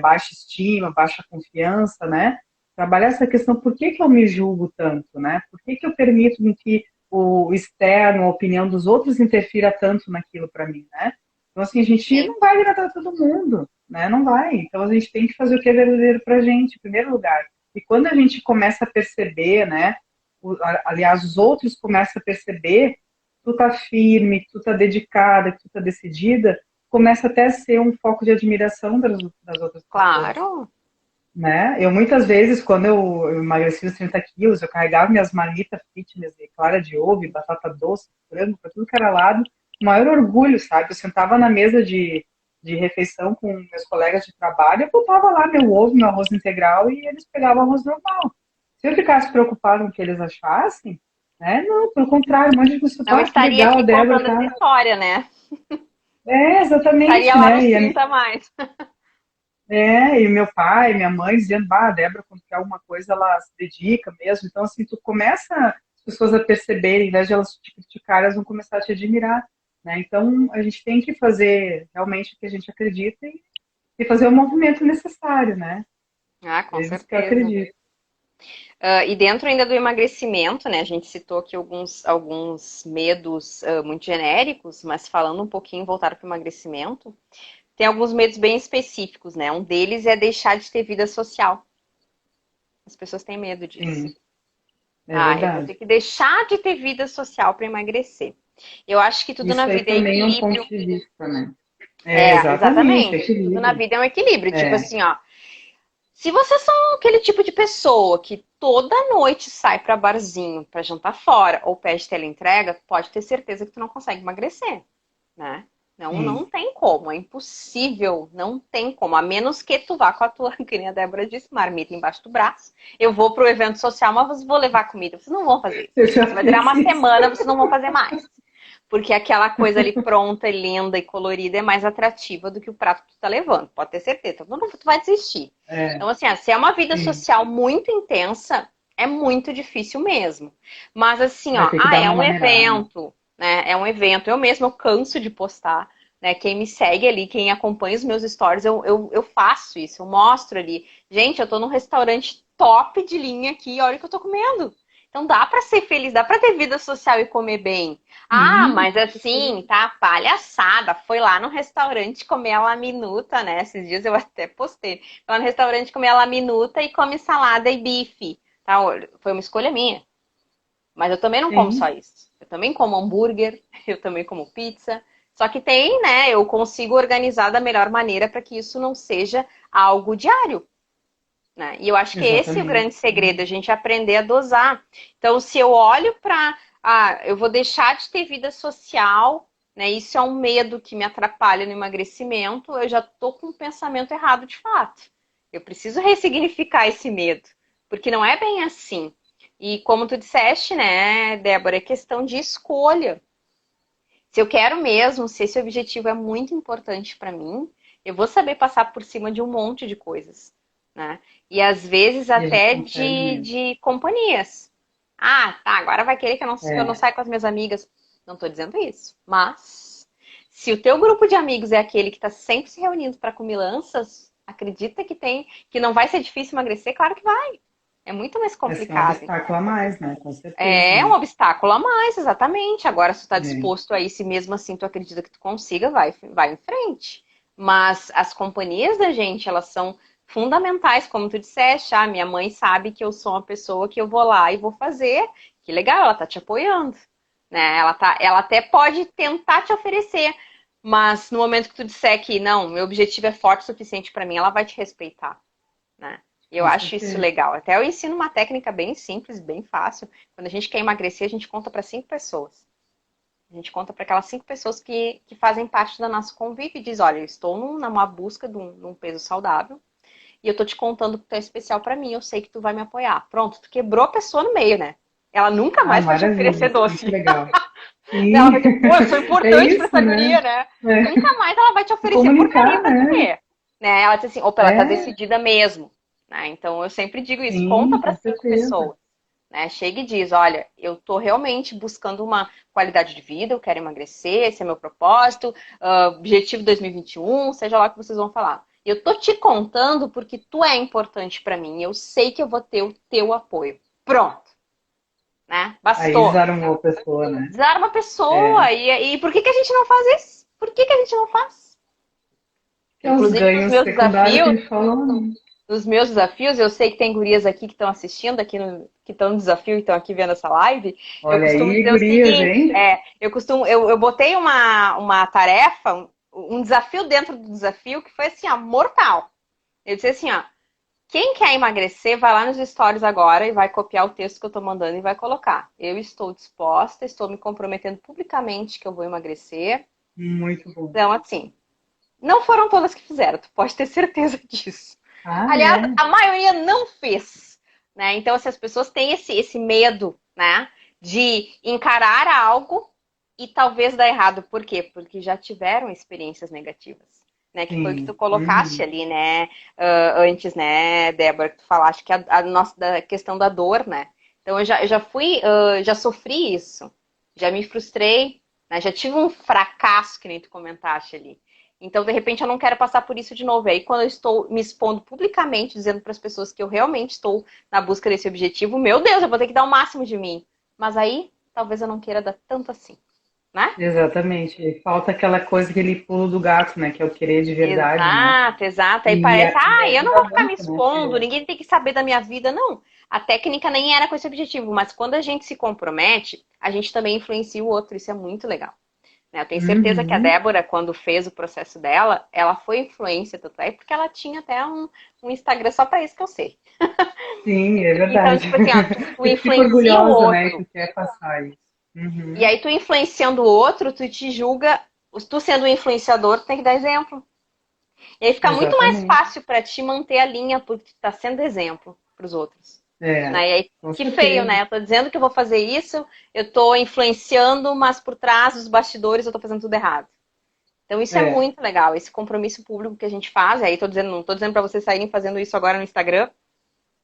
baixa estima, baixa confiança, né? Trabalhar essa questão, por que que eu me julgo tanto, né? Por que que eu permito que o externo, a opinião dos outros interfira tanto naquilo para mim, né? Então, assim, a gente Sim. não vai agradar todo mundo, né? Não vai. Então, a gente tem que fazer o que é verdadeiro pra gente, em primeiro lugar. E quando a gente começa a perceber, né? Aliás, os outros começam a perceber tu tá firme, que tu tá dedicada, que tu tá decidida, começa até a ser um foco de admiração das outras pessoas, Claro. né? Eu muitas vezes, quando eu emagreci os 30 quilos, eu carregava minhas marmitas fitness, de clara de ovo, batata doce, frango, para tudo que era lado, o maior orgulho, sabe? Eu sentava na mesa de refeição com meus colegas de trabalho, eu botava lá meu ovo, meu arroz integral e eles pegavam arroz normal. Se eu ficasse preocupado com o que eles achassem, né? Não, pelo contrário, um monte de pessoas, Não ah, que estaria legal, aqui Débora, contando essa tá? história, né? Estaria Exatamente, lá né? nos 30 a mais. E meu pai, minha mãe dizendo, bah, a Débora, quando quer alguma coisa, ela se dedica mesmo. Então, assim, tu começa as pessoas a perceberem, em vez de elas te criticar, elas vão começar a te admirar, né? Então, a gente tem que fazer realmente o que a gente acredita e fazer o movimento necessário, né? Ah, com É isso que eu certeza. acredito. E dentro ainda do emagrecimento, né? A gente citou aqui alguns medos muito genéricos, mas falando um pouquinho, voltar para o emagrecimento, tem alguns medos bem específicos, né? Um deles é deixar de ter vida social. As pessoas têm medo disso. Sim, é Ah, eu vou ter verdade. que deixar de ter vida social para emagrecer. Eu acho que tudo na Isso aí vida é também é um ponto equilíbrio. de vista, né? Exatamente, Exatamente. Tudo na equilíbrio. vida é um equilíbrio. Tipo É, assim, ó. Se vocês são aquele tipo de pessoa que toda noite sai para barzinho para jantar fora ou pede teleentrega, pode ter certeza que tu não consegue emagrecer, né? Não, sim, não tem como, é impossível, não tem como, a menos que tu vá com a tua, que nem a Débora disse, marmita embaixo do braço. Eu vou pro evento social, mas vou levar comida. Vocês não vão fazer isso. eu já Você vai durar fiz uma isso. semana, vocês não vão fazer mais. Porque aquela coisa ali pronta, e linda e colorida é mais atrativa do que o prato que tu tá levando. Pode ter certeza. Tu vai desistir. É, Então, assim, se é uma vida sim. social muito intensa, é muito difícil mesmo. Mas assim, Vai ó, ter que dar é uma um maneirada. evento, né? É um evento. Eu mesma eu canso de postar, né? Quem me segue ali, quem acompanha os meus stories, eu faço isso, eu mostro ali. Gente, eu tô num restaurante top de linha aqui, olha o que eu tô comendo. Então dá pra ser feliz, dá pra ter vida social e comer bem. Ah, Sim, mas com certeza. assim, tá palhaçada. Foi lá no restaurante comer a laminuta, né? Esses dias eu até postei. Foi lá no restaurante comer a laminuta e come salada e bife. Tá? Foi uma escolha minha. Mas eu também não como só Sim, isso. Eu também como hambúrguer, eu também como pizza. Só que tem, né? Eu consigo organizar da melhor maneira para que isso não seja algo diário. Né? E eu acho que esse é o exatamente. grande segredo, a gente aprender a dosar. Então, se eu olho para, eu vou deixar de ter vida social, né? Isso é um medo que me atrapalha no emagrecimento, eu já estou com um pensamento errado de fato. Eu preciso ressignificar esse medo, porque não é bem assim. E como tu disseste, né, Débora, é questão de escolha. Se eu quero mesmo, se esse objetivo é muito importante para mim, eu vou saber passar por cima de um monte de coisas, né? E às vezes E a gente até consegue mesmo. de companhias. Ah, tá, agora vai querer que eu não É, saia com as minhas amigas. Não tô dizendo isso. Mas, se o teu grupo de amigos é aquele que tá sempre se reunindo para comilanças, acredita que não vai ser difícil emagrecer? Claro que vai. É muito mais esse é um complicado. obstáculo a mais, né? Com certeza, É um né? obstáculo a mais, exatamente. Agora, se tu tá É, disposto a ir, se mesmo assim tu acredita que tu consiga, vai em frente. Mas as companhias da gente, elas são fundamentais, como tu disseste. Ah, minha mãe sabe que eu sou uma pessoa que eu vou lá e vou fazer. Que legal, ela tá te apoiando, né? Ela até pode tentar te oferecer, mas no momento que tu disser que não, meu objetivo é forte o suficiente para mim, ela vai te respeitar, né? Eu com acho isso certeza. legal. Até eu ensino uma técnica bem simples, bem fácil. Quando a gente quer emagrecer, a gente conta para 5 pessoas. A gente conta para aquelas 5 pessoas que fazem parte do nosso convívio e diz: olha, eu estou numa busca de um peso saudável e eu tô te contando que tu é especial para mim. Eu sei que tu vai me apoiar. Pronto, tu quebrou a pessoa no meio, né? Ela nunca Ah, mais vai te maravilha. oferecer Muito doce. legal. Ela vai Sim, dizer: pô, eu sou é importante para isso, essa né? guria, né? É. Nunca mais ela vai te Se oferecer porcaria comunicar, para né? comer. Né? Ela diz assim: opa, ela tá É, decidida mesmo. né? Então, eu sempre digo isso, conta Sim, para com 5 certeza. pessoas. Né? Chega e diz, olha, eu estou realmente buscando uma qualidade de vida, eu quero emagrecer, esse é meu propósito, objetivo 2021, seja lá o que vocês vão falar. Eu tô te contando porque tu é importante para mim, eu sei que eu vou ter o teu apoio. Pronto, né? Aí Bastou. desarmou a pessoa, né? Desarma a É. pessoa. E por que, que a gente não faz isso? Por que, que a gente não faz? Que é os Inclusive, ganhos secundários que a gente falou, né? nos meus desafios, eu sei que tem gurias aqui que estão assistindo, que estão no desafio e estão aqui vendo essa live. Eu Olha costumo aí, dizer o gurias, seguinte, hein? eu botei uma tarefa, um desafio dentro do desafio que foi assim, ó, mortal. Eu disse assim, ó, quem quer emagrecer, vai lá nos stories agora e vai copiar o texto que eu estou mandando e vai colocar. Eu estou disposta, estou me comprometendo publicamente que eu vou emagrecer. Muito bom. Então, assim, não foram todas que fizeram, tu pode ter certeza disso. Ah, Aliás, é? a maioria não fez, né? Então, se as pessoas têm esse medo, né, de encarar algo e talvez dar errado. Por quê? Porque já tiveram experiências negativas, né? Que foi o que tu Sim. colocaste Uhum. ali, né? Antes, né, Débora, que tu falaste que a nossa da questão da dor, né? Então, eu já fui, já sofri isso, já me frustrei, né? Já tive um fracasso, que nem tu comentaste ali. Então, de repente, eu não quero passar por isso de novo. E aí, quando eu estou me expondo publicamente, dizendo para as pessoas que eu realmente estou na busca desse objetivo, meu Deus, eu vou ter que dar o máximo de mim. Mas aí, talvez eu não queira dar tanto assim, né? Exatamente. Falta aquela coisa, aquele pulo do gato, né? Que é o querer de verdade, né? Exato, exato. Aí E, parece, e eu não vou ajuda ficar me muito, né? expondo, ninguém tem que saber da minha vida. Não. A técnica nem era com esse objetivo, mas quando a gente se compromete, a gente também influencia o outro. Isso é muito legal. Né? Eu tenho certeza que a Uhum. Débora, quando fez o processo dela, ela foi influência, tanto é porque ela tinha até um Instagram só para isso que eu sei. Sim, é Então, verdade. tipo assim, ó, tu Tu fica influencia o orgulhosa, né? outro. Que quer passar isso. E Uhum. aí, tu influenciando o outro, tu te julga. Tu sendo um influenciador, tu tem que dar exemplo. E aí fica muito mais Exatamente. fácil para te manter a linha, porque tu tá sendo exemplo para os outros. É, Né? E aí, com que feio, certeza. né? Eu tô dizendo que eu vou fazer isso, eu tô influenciando, mas por trás dos bastidores eu tô fazendo tudo errado. Então isso é É. muito legal, esse compromisso público que a gente faz. E aí tô dizendo, não tô dizendo para vocês saírem fazendo isso agora no Instagram,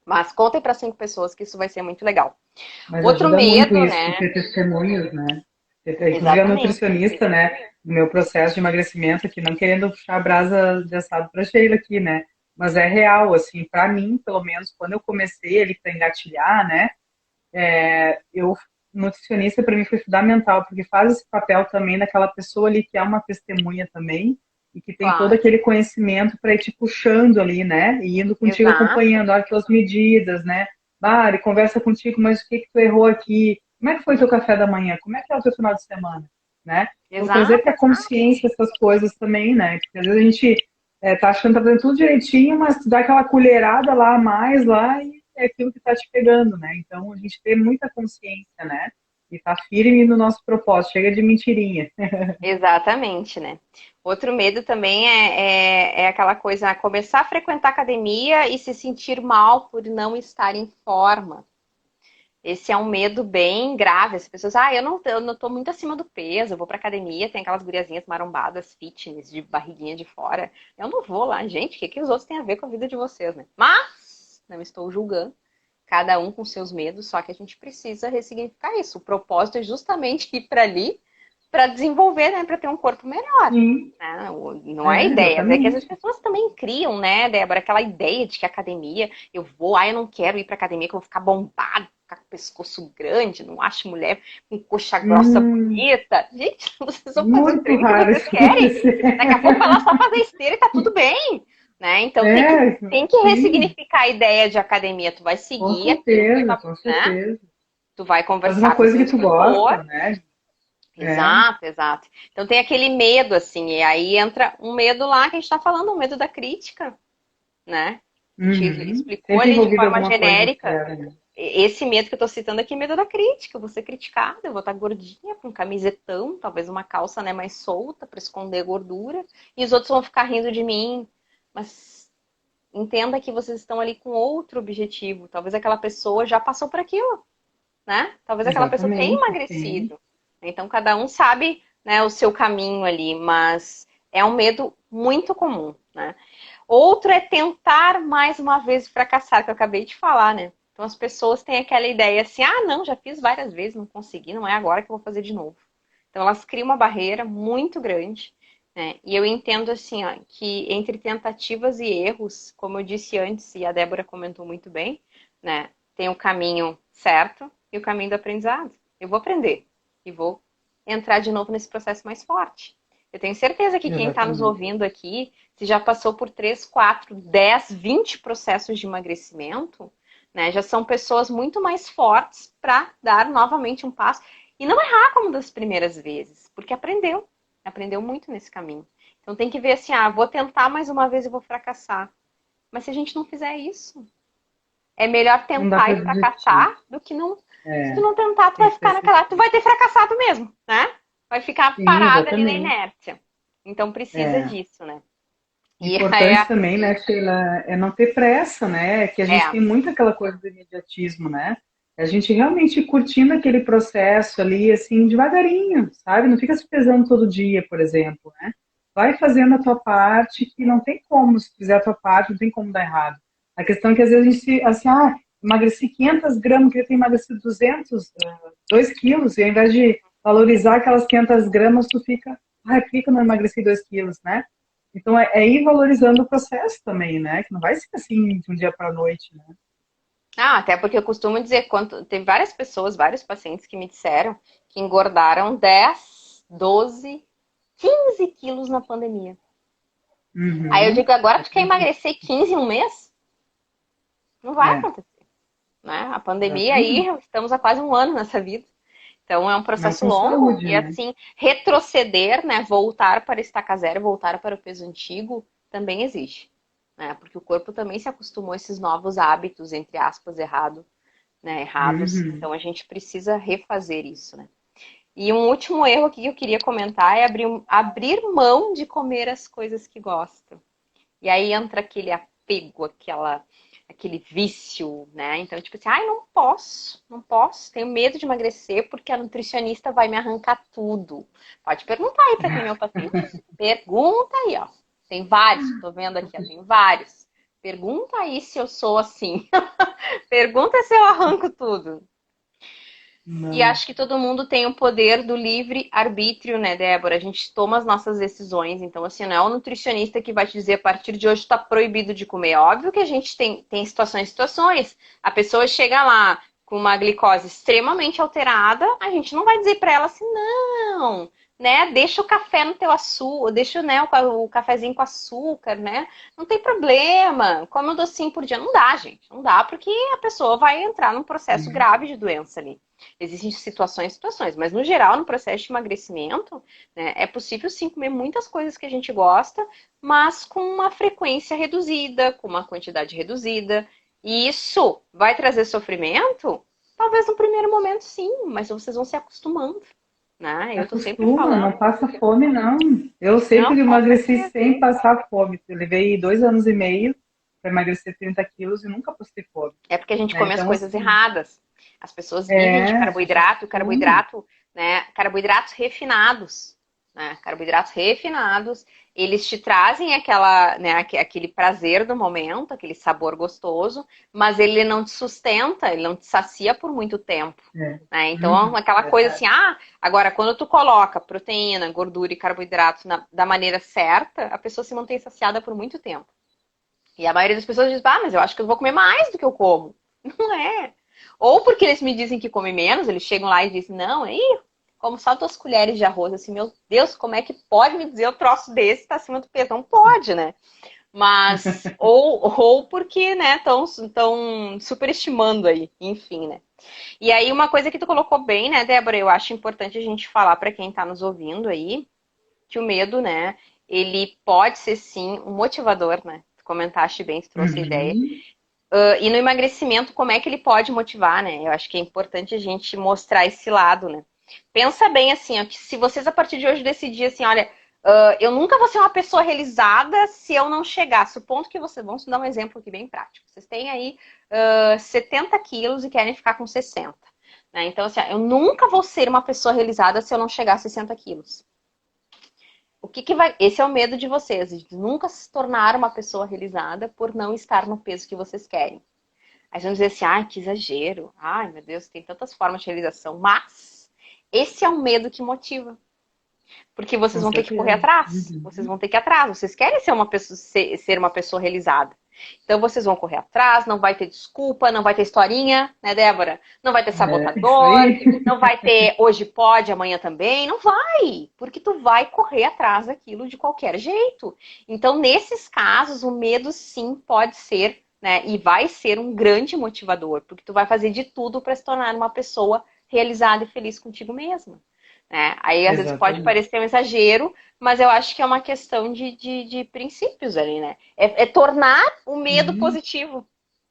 mas contem para 5 pessoas que isso vai ser muito legal. Mas Outro ajuda muito medo, isso, de né? ter testemunhos, né? Inclusive a Exatamente. nutricionista, né? No meu processo de emagrecimento, aqui, não querendo puxar a brasa de assado para Sheila aqui, né? Mas é real, assim, para mim, pelo menos, quando eu comecei ali para engatilhar, né? Eu nutricionista para mim foi fundamental, porque faz esse papel também daquela pessoa ali que é uma testemunha também e que tem todo Claro. aquele conhecimento para ir te puxando ali, né? E indo contigo Exato. acompanhando, olha tuas medidas, né? Ele conversa contigo, mas o que que tu errou aqui? Como é que foi teu café da manhã? Como é que é o teu final de semana, né? Então trazer Exato. para consciência essas coisas também, né? Porque às vezes a gente tá achando que tá fazendo tudo direitinho, mas tu dá aquela colherada lá a mais lá e é aquilo que está te pegando, né? Então a gente tem muita consciência, né? E tá firme no nosso propósito, chega de mentirinha. Exatamente, né? Outro medo também é aquela coisa, começar a frequentar academia e se sentir mal por não estar em forma. Esse é um medo bem grave. As pessoas, eu não tô muito acima do peso, eu vou pra academia, tem aquelas guriazinhas marombadas, fitness, de barriguinha de fora. Eu não vou lá, gente, o que que os outros têm a ver com a vida de vocês, né? Mas, não estou julgando, cada um com seus medos, só que a gente precisa ressignificar isso. O propósito é justamente ir para ali para desenvolver, né, para ter um corpo melhor. Sim, Né? Não é ideia, é que as exatamente. pessoas também criam, né, Débora, aquela ideia de que a academia, eu não quero ir para academia que eu vou ficar bombado, ficar com o pescoço grande, não acho mulher com coxa grossa Hum, bonita. Gente, vocês vão fazer o muito treino que raro vocês isso querem. acontecer. Daqui a pouco vai lá só fazer esteira e tá tudo bem. Né? Então É, tem que sim, ressignificar a ideia de academia. Tu vai seguir aquilo que com né? certeza. Tu vai Faz uma conversar com o coisa teu que tu instrutor. gosta, né? É. Exato, exato. Então tem aquele medo, assim, e aí entra um medo lá que a gente está falando, um medo da crítica, né? A gente Uhum. explicou Sempre ali de envolvido em forma alguma coisa genérica. externa, né? Esse medo que eu tô citando aqui é medo da crítica. Eu vou ser criticada, eu vou estar gordinha, com um camisetão, talvez uma calça, né, mais solta para esconder a gordura, e os outros vão ficar rindo de mim. Mas entenda que vocês estão ali com outro objetivo. Talvez aquela pessoa já passou por aquilo, né? Talvez aquela pessoa tenha Exatamente, sim. emagrecido. Então cada um sabe, né, o seu caminho ali, mas é um medo muito comum, né? Outro é tentar mais uma vez e fracassar, que eu acabei de falar, né? Então as pessoas têm aquela ideia assim, ah, não, já fiz várias vezes, não consegui, não é agora que eu vou fazer de novo. Então elas criam uma barreira muito grande, né? E eu entendo assim, ó, que entre tentativas e erros, como eu disse antes, e a Débora comentou muito bem, né? Tem o caminho certo e o caminho do aprendizado. Eu vou aprender e vou entrar de novo nesse processo mais forte. Eu tenho certeza que quem está nos Exatamente. ouvindo aqui, se já passou por 3, 4, 10, 20 processos de emagrecimento, né, já são pessoas muito mais fortes para dar novamente um passo. E não errar como das primeiras vezes, porque aprendeu muito nesse caminho. Então tem que ver assim, ah, vou tentar mais uma vez e vou fracassar. Mas se a gente não fizer isso, é melhor Não dá tentar para e desistir. fracassar do que não. Se tu É, não tentar, tu tem vai que ficar naquela. Tu persistir. vai ter fracassado mesmo, né? Vai ficar Sim, parada ali na exatamente. inércia. Então precisa É. disso, né? E aí, Importante também, né, Sheila, é não ter pressa, né? Que a gente é, tem muito aquela coisa do imediatismo, né? A gente realmente curtindo aquele processo ali, assim, devagarinho, sabe? Não fica se pesando todo dia, por exemplo, né? Vai fazendo a tua parte, que não tem como, se fizer a tua parte, não tem como dar errado. A questão é que às vezes a gente, assim, ah, emagreci 500 gramas, queria ter emagrecido 200, 2 quilos, e ao invés de valorizar aquelas 500 gramas, tu fica, ai, por que que eu não emagreci 2 quilos, né? Então é ir valorizando o processo também, né? Que não vai ser assim de um dia para a noite, né? ah, até porque eu costumo dizer, quanto, tem várias pessoas, vários pacientes que me disseram que engordaram 10, 12, 15 quilos na pandemia. Aí eu Uhum. digo, agora tu quer Exatamente. emagrecer 15 em um mês? Não vai É, acontecer, né? A pandemia aí, exatamente. estamos há quase um ano nessa vida. Então é um Não processo com longo saúde, e né? assim, retroceder, né, voltar para estaca zero, voltar para o peso antigo, também existe, né? Porque o corpo também se acostumou a esses novos hábitos, entre aspas, errados. Uhum. Então a gente precisa refazer isso, né? E um último erro aqui que eu queria comentar é abrir mão de comer as coisas que gosta. E aí entra aquele apego, aquele vício, né? Então, tipo assim, ai, não posso, tenho medo de emagrecer porque a nutricionista vai me arrancar tudo. Pode perguntar aí para quem é meu paciente. Pergunta aí, ó. Tem vários, tô vendo aqui, ó, tem vários. Pergunta aí se eu sou assim. Pergunta se eu arranco tudo. E Não. acho que todo mundo tem o poder do livre arbítrio, né, Débora? A gente toma as nossas decisões. Então, assim, não é o nutricionista que vai te dizer a partir de hoje está proibido de comer. Óbvio que a gente tem situações. A pessoa chega lá com uma glicose extremamente alterada, a gente não vai dizer para ela assim, não, né? Deixa o café no teu açúcar, deixa, né, o cafezinho com açúcar, né? Não tem problema, come um docinho por dia. Não dá, gente. Não dá porque a pessoa vai entrar num processo Sim. grave de doença ali. Existem situações, mas no geral, no processo de emagrecimento, né, é possível sim comer muitas coisas que a gente gosta, mas com uma frequência reduzida, com uma quantidade reduzida. E isso vai trazer sofrimento? Talvez no primeiro momento sim, mas vocês vão se acostumando, né? Eu tô sempre Acostuma, não falando, passa fome, não. Eu não, sempre com emagreci certeza. sem passar fome. Eu levei 2 anos e meio para emagrecer 30 quilos e nunca passei fome. É porque a gente Né? come as Então, coisas assim, erradas. As pessoas vivem de a gente carboidrato, acostuma. né? Carboidratos refinados, né? Carboidratos refinados, eles te trazem né, aquele prazer do momento, aquele sabor gostoso, mas ele não te sustenta, ele não te sacia por muito tempo. É. Né? Então, Uhum, aquela coisa verdade. assim, agora quando tu coloca proteína, gordura e carboidratos da maneira certa, a pessoa se mantém saciada por muito tempo. E a maioria das pessoas diz, mas eu acho que eu vou comer mais do que eu como. Não é. Ou porque eles me dizem que come menos, eles chegam lá e dizem, não, aí, como só 2 colheres de arroz, assim, meu Deus, como é que pode me dizer o troço desse tá acima do peso? Não pode, né? Mas, ou porque, né, estão superestimando aí, enfim, né? E aí, uma coisa que tu colocou bem, né, Débora, eu acho importante a gente falar para quem tá nos ouvindo aí, que o medo, né, ele pode ser sim um motivador, né? Tu comentaste bem, tu trouxe a ideia. Uhum. E no emagrecimento, como é que ele pode motivar, né? Eu acho que é importante a gente mostrar esse lado, né? Pensa bem assim, ó, que se vocês a partir de hoje decidirem assim, olha, eu nunca vou ser uma pessoa realizada se eu não chegar. Supondo que vocês, vamos dar um exemplo aqui bem prático. Vocês têm aí 70 quilos e querem ficar com 60. Né? Então, assim, ó, eu nunca vou ser uma pessoa realizada se eu não chegar a 60 quilos. O que que vai. Esse é o medo de vocês, de nunca se tornar uma pessoa realizada por não estar no peso que vocês querem. Aí vocês vão dizer assim, ai, que exagero. Ai, meu Deus, tem tantas formas de realização. Mas esse é um medo que motiva. Porque vocês Com vão ter que correr certeza. atrás. Vocês Uhum. vão ter que ir atrás. Vocês querem ser uma pessoa realizada. Então vocês vão correr atrás, não vai ter desculpa, não vai ter historinha, né, Débora? Não vai ter É, isso sabotador, aí. não vai ter hoje pode, amanhã também. Não vai, porque tu vai correr atrás daquilo de qualquer jeito. Então, nesses casos, o medo sim pode ser, né, e vai ser um grande motivador, porque tu vai fazer de tudo para se tornar uma pessoa realizada e feliz contigo mesma. Né? Aí às vezes pode Exatamente. parecer um exagero, mas eu acho que é uma questão de princípios ali, né? É tornar o medo Sim. positivo.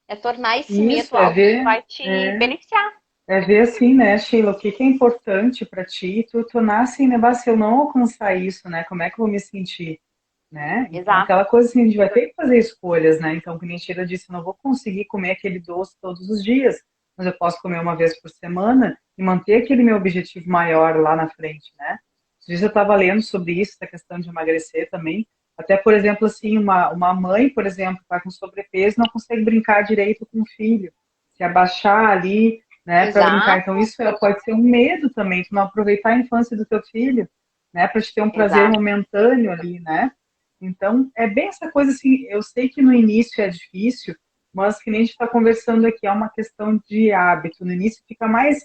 É tornar esse medo Isso, é algo que ver, vai te é, beneficiar. é ver assim, né, Sheila, o que que é importante para ti, tu tornar assim, né, bah, se eu não alcançar isso, né, como é que eu vou me sentir, né? Então, Exato. aquela coisa assim, a gente vai ter que fazer escolhas, né? Então, como a Sheila disse, eu não vou conseguir comer aquele doce todos os dias, mas eu posso comer uma vez por semana e manter aquele meu objetivo maior lá na frente, né? Esses dias eu estava lendo sobre isso, essa questão de emagrecer também. Até, por exemplo, assim, uma mãe, por exemplo, está com sobrepeso, não consegue brincar direito com o filho. Se abaixar ali, né, para brincar. Então, Exato. isso pode ser um medo também, tu não aproveitar a infância do teu filho, né, para te ter um prazer Exato. momentâneo ali, né? Então, é bem essa coisa assim, eu sei que no início é difícil, mas que nem a gente está conversando aqui, é uma questão de hábito. No início fica mais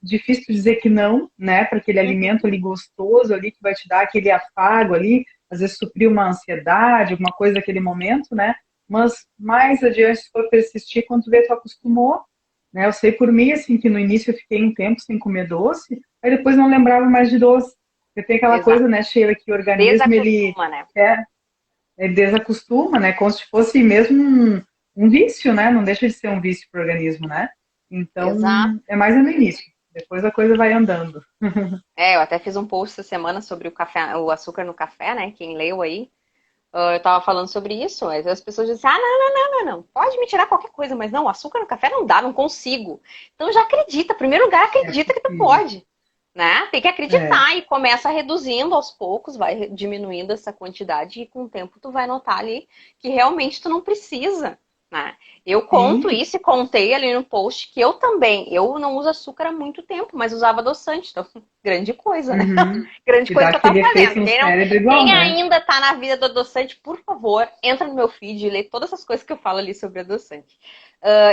difícil dizer que não, né, para aquele alimento ali gostoso ali, que vai te dar aquele afago ali, às vezes suprir uma ansiedade, alguma coisa daquele momento, né? Mas mais adiante, se for persistir, quando tu vê, tu acostumou, né? Eu sei por mim, assim, que no início eu fiquei um tempo sem comer doce, aí depois não lembrava mais de doce. Porque tem aquela Exato. coisa, né, Sheila, que o organismo, Desacostuma, né? é, ele desacostuma, né? Como se fosse mesmo um vício, né? Não deixa de ser um vício para o organismo, né? Então, Exato. é mais no início. Depois a coisa vai andando. É, eu até fiz um post essa semana sobre o café, o açúcar no café, né? Quem leu aí, eu tava falando sobre isso, mas as pessoas dizem, ah, não, pode me tirar qualquer coisa, mas não, açúcar no café não dá, não consigo. Então já acredita, em primeiro lugar, É acredita que tu possível. pode, né? Tem que É. acreditar e começa reduzindo aos poucos, vai diminuindo essa quantidade e com o tempo tu vai notar ali que realmente tu não precisa, né? Eu conto Sim. isso e contei ali no post que eu também, eu não uso açúcar há muito tempo, mas usava adoçante, então grande coisa, né? Uhum. Grande E dá coisa que eu tava aquele efeito fazendo. no Quem não, cérebro igual, quem né? ainda tá na vida do adoçante, por favor, entra no meu feed e lê todas essas coisas que eu falo ali sobre adoçante.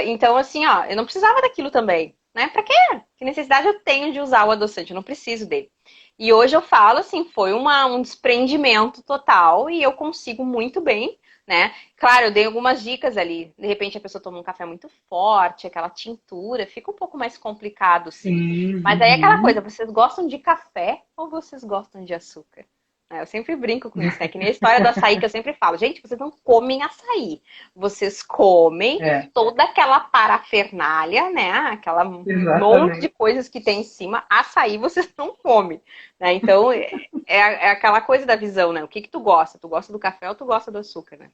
Então, assim, ó, eu não precisava daquilo também, né? Pra quê? Que necessidade eu tenho de usar o adoçante? Eu não preciso dele. E hoje eu falo assim, foi um desprendimento total e eu consigo muito bem, né? Claro, eu dei algumas dicas ali. De repente a pessoa toma um café muito forte, aquela tintura, fica um pouco mais complicado, sim. Sim. Mas aí é aquela Uhum. coisa, vocês gostam de café ou vocês gostam de açúcar? Eu sempre brinco com isso, né? Que nem a história do açaí que eu sempre falo. Gente, vocês não comem açaí. Vocês comem É, toda aquela parafernália, né? Aquela monte de exatamente. coisas que tem em cima. Açaí vocês não comem, né? Então, é aquela coisa da visão, né? O que que tu gosta? Tu gosta do café ou tu gosta do açúcar, né?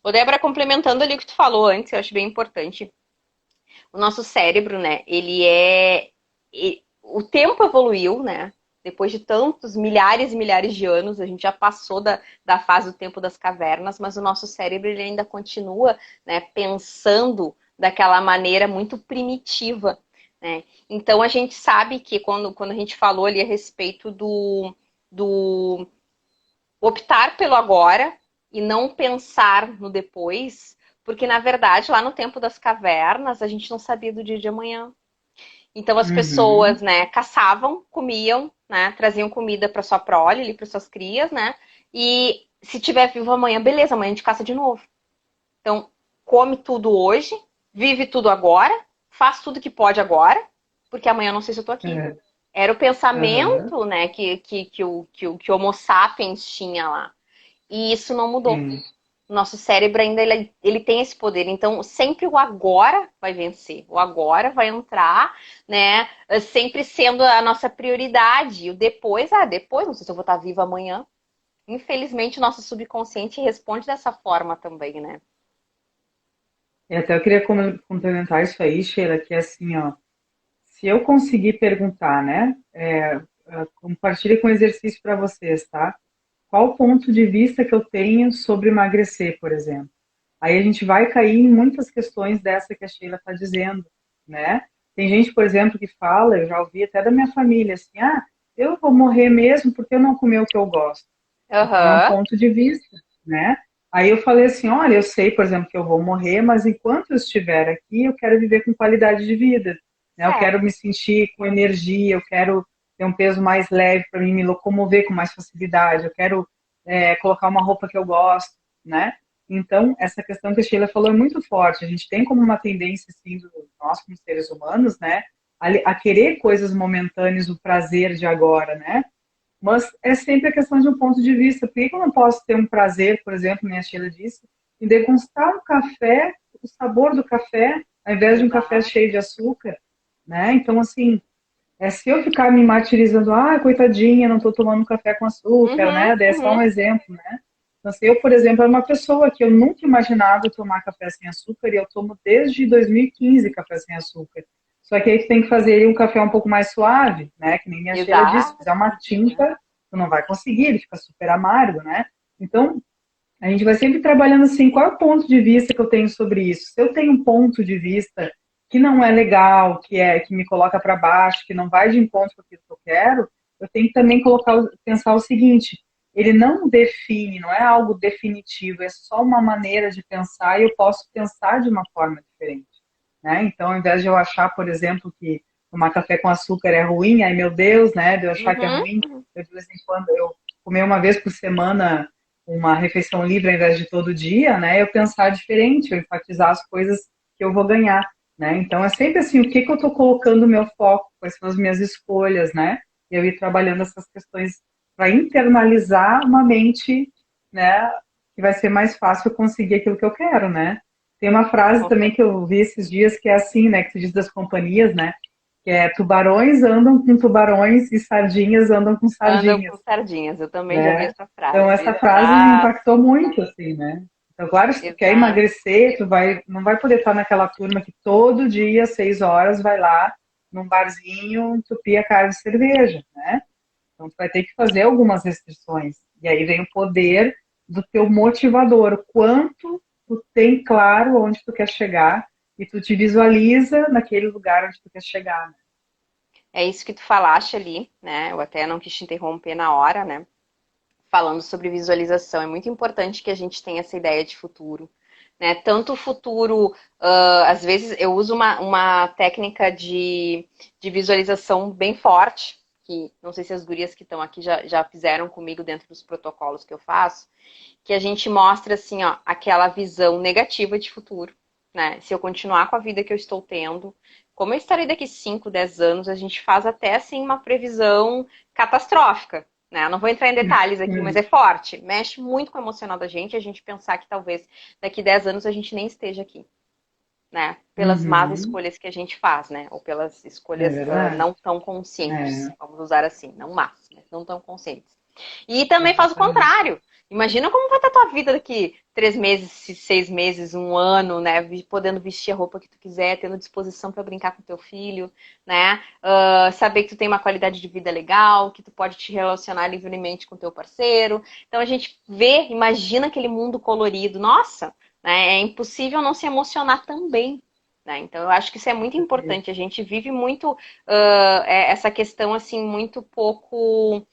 Ô, Débora, complementando ali o que tu falou antes, eu acho bem importante. O nosso cérebro, né? O tempo evoluiu, né? Depois de tantos milhares e milhares de anos, a gente já passou da fase do tempo das cavernas, mas o nosso cérebro ele ainda continua, né, pensando daquela maneira muito primitiva, né? Então a gente sabe que quando a gente falou ali a respeito do optar pelo agora e não pensar no depois, porque na verdade lá no tempo das cavernas a gente não sabia do dia de amanhã. Então as pessoas, Uhum. né, caçavam, comiam, né, traziam comida para sua prole, ali para suas crias, né? E se tiver vivo amanhã, beleza, amanhã a gente caça de novo. Então come tudo hoje, vive tudo agora, faz tudo que pode agora, porque amanhã eu não sei se eu tô aqui. É. Era o Aham. pensamento, né, que o Homo sapiens tinha lá. E isso não mudou. Sim. O nosso cérebro ainda ele tem esse poder. Então, sempre o agora vai vencer. O agora vai entrar, né? Sempre sendo a nossa prioridade. E o depois, depois, não sei se eu vou estar viva amanhã. Infelizmente, o nosso subconsciente responde dessa forma também, né? E até eu queria complementar isso aí, Sheila, que é assim, ó, se eu conseguir perguntar, né, compartilhe com um exercício para vocês, tá? qual o ponto de vista que eu tenho sobre emagrecer, por exemplo. Aí a gente vai cair em muitas questões dessa que a Sheila está dizendo, né? Tem gente, por exemplo, que fala, eu já ouvi até da minha família, assim, eu vou morrer mesmo porque eu não comi o que eu gosto. Então é um Aham. ponto de vista, né? Aí eu falei assim, olha, eu sei, por exemplo, que eu vou morrer, mas enquanto eu estiver aqui, eu quero viver com qualidade de vida, né? Eu quero Certo. me sentir com energia, eu quero ter um peso mais leve para mim me locomover com mais facilidade, eu quero colocar uma roupa que eu gosto, né? Então, essa questão que a Sheila falou é muito forte. A gente tem como uma tendência, assim, nós como seres humanos, né, a querer coisas momentâneas, o prazer de agora, né? Mas é sempre a questão de um ponto de vista. Por que eu não posso ter um prazer, por exemplo, minha Sheila disse, em degustar um café, o sabor do café, ao invés de um café Exato. cheio de açúcar, né? Então, assim, se eu ficar me martirizando, coitadinha, não estou tomando café com açúcar, Uhum, né? Daí é só um uhum. exemplo, né? Então, assim, eu, por exemplo, era uma pessoa que eu nunca imaginava tomar café sem açúcar e eu tomo desde 2015 café sem açúcar. Só que aí tu tem que fazer um café um pouco mais suave, né? Que nem minha Sheila disse, se Exato. fizer uma tinta, tu não vai conseguir, ele fica super amargo, né? Então, a gente vai sempre trabalhando assim, qual é o ponto de vista que eu tenho sobre isso? Se eu tenho um ponto de vista que não é legal, que me coloca para baixo, que não vai de encontro com aquilo que eu quero, eu tenho que também pensar o seguinte, ele não define, não é algo definitivo, é só uma maneira de pensar e eu posso pensar de uma forma diferente, né? Então, ao invés de eu achar, por exemplo, que tomar café com açúcar é ruim, ai meu Deus, né? De eu achar que é Uhum, ruim, uhum. eu de vez em quando eu comer uma vez por semana uma refeição livre ao invés de todo dia, né? Eu pensar diferente, eu enfatizar as coisas que eu vou ganhar, né? Então é sempre assim, o que que eu estou colocando o meu foco, quais são as minhas escolhas, né? Eu ir trabalhando essas questões para internalizar uma mente, né? Que vai ser mais fácil conseguir aquilo que eu quero, né? Tem uma frase Com também que certeza. eu vi esses dias que é assim, né? Que se diz das companhias, né? Que é tubarões andam com tubarões e sardinhas andam com Andam sardinhas, com sardinhas. Eu também já vi né? essa Então frase. essa frase me Exato, impactou muito, assim, né? Então, claro, se tu quer exato. emagrecer, não vai poder estar naquela turma que todo dia, às 6 horas, vai lá num barzinho entupir a cara de cerveja, né? Então, tu vai ter que fazer algumas restrições. E aí vem o poder do teu motivador, o quanto tu tem claro onde tu quer chegar e tu te visualiza naquele lugar onde tu quer chegar, né? É isso que tu falaste ali, né? Eu até não quis te interromper na hora, né? Falando sobre visualização. É muito importante que a gente tenha essa ideia de futuro, né? Tanto o futuro, às vezes eu uso uma técnica de visualização bem forte, que não sei se as gurias que estão aqui já fizeram comigo dentro dos protocolos que eu faço, que a gente mostra assim, ó, aquela visão negativa de futuro, né? Se eu continuar com a vida que eu estou tendo, como eu estarei daqui 5, 10 anos, a gente faz até assim uma previsão catastrófica, né? Eu não vou entrar em detalhes aqui, mas é forte, mexe muito com o emocional da gente, a gente pensar que talvez daqui 10 anos a gente nem esteja aqui, né? Pelas más Uhum. escolhas que a gente faz, né? Ou pelas É escolhas verdade. não tão conscientes, É, vamos usar assim, não más, mas não tão conscientes. E também faz o exatamente. contrário. Imagina como vai estar a tua vida daqui 3 meses, 6 meses, um ano, né? Podendo vestir a roupa que tu quiser, tendo disposição para brincar com teu filho, né? Saber que tu tem uma qualidade de vida legal, que tu pode te relacionar livremente com teu parceiro. Então a gente vê, imagina aquele mundo colorido. Nossa, né? É impossível não se emocionar também. Né? Então eu acho que isso é Com muito certeza. importante. A gente vive muito essa questão assim, muito pouco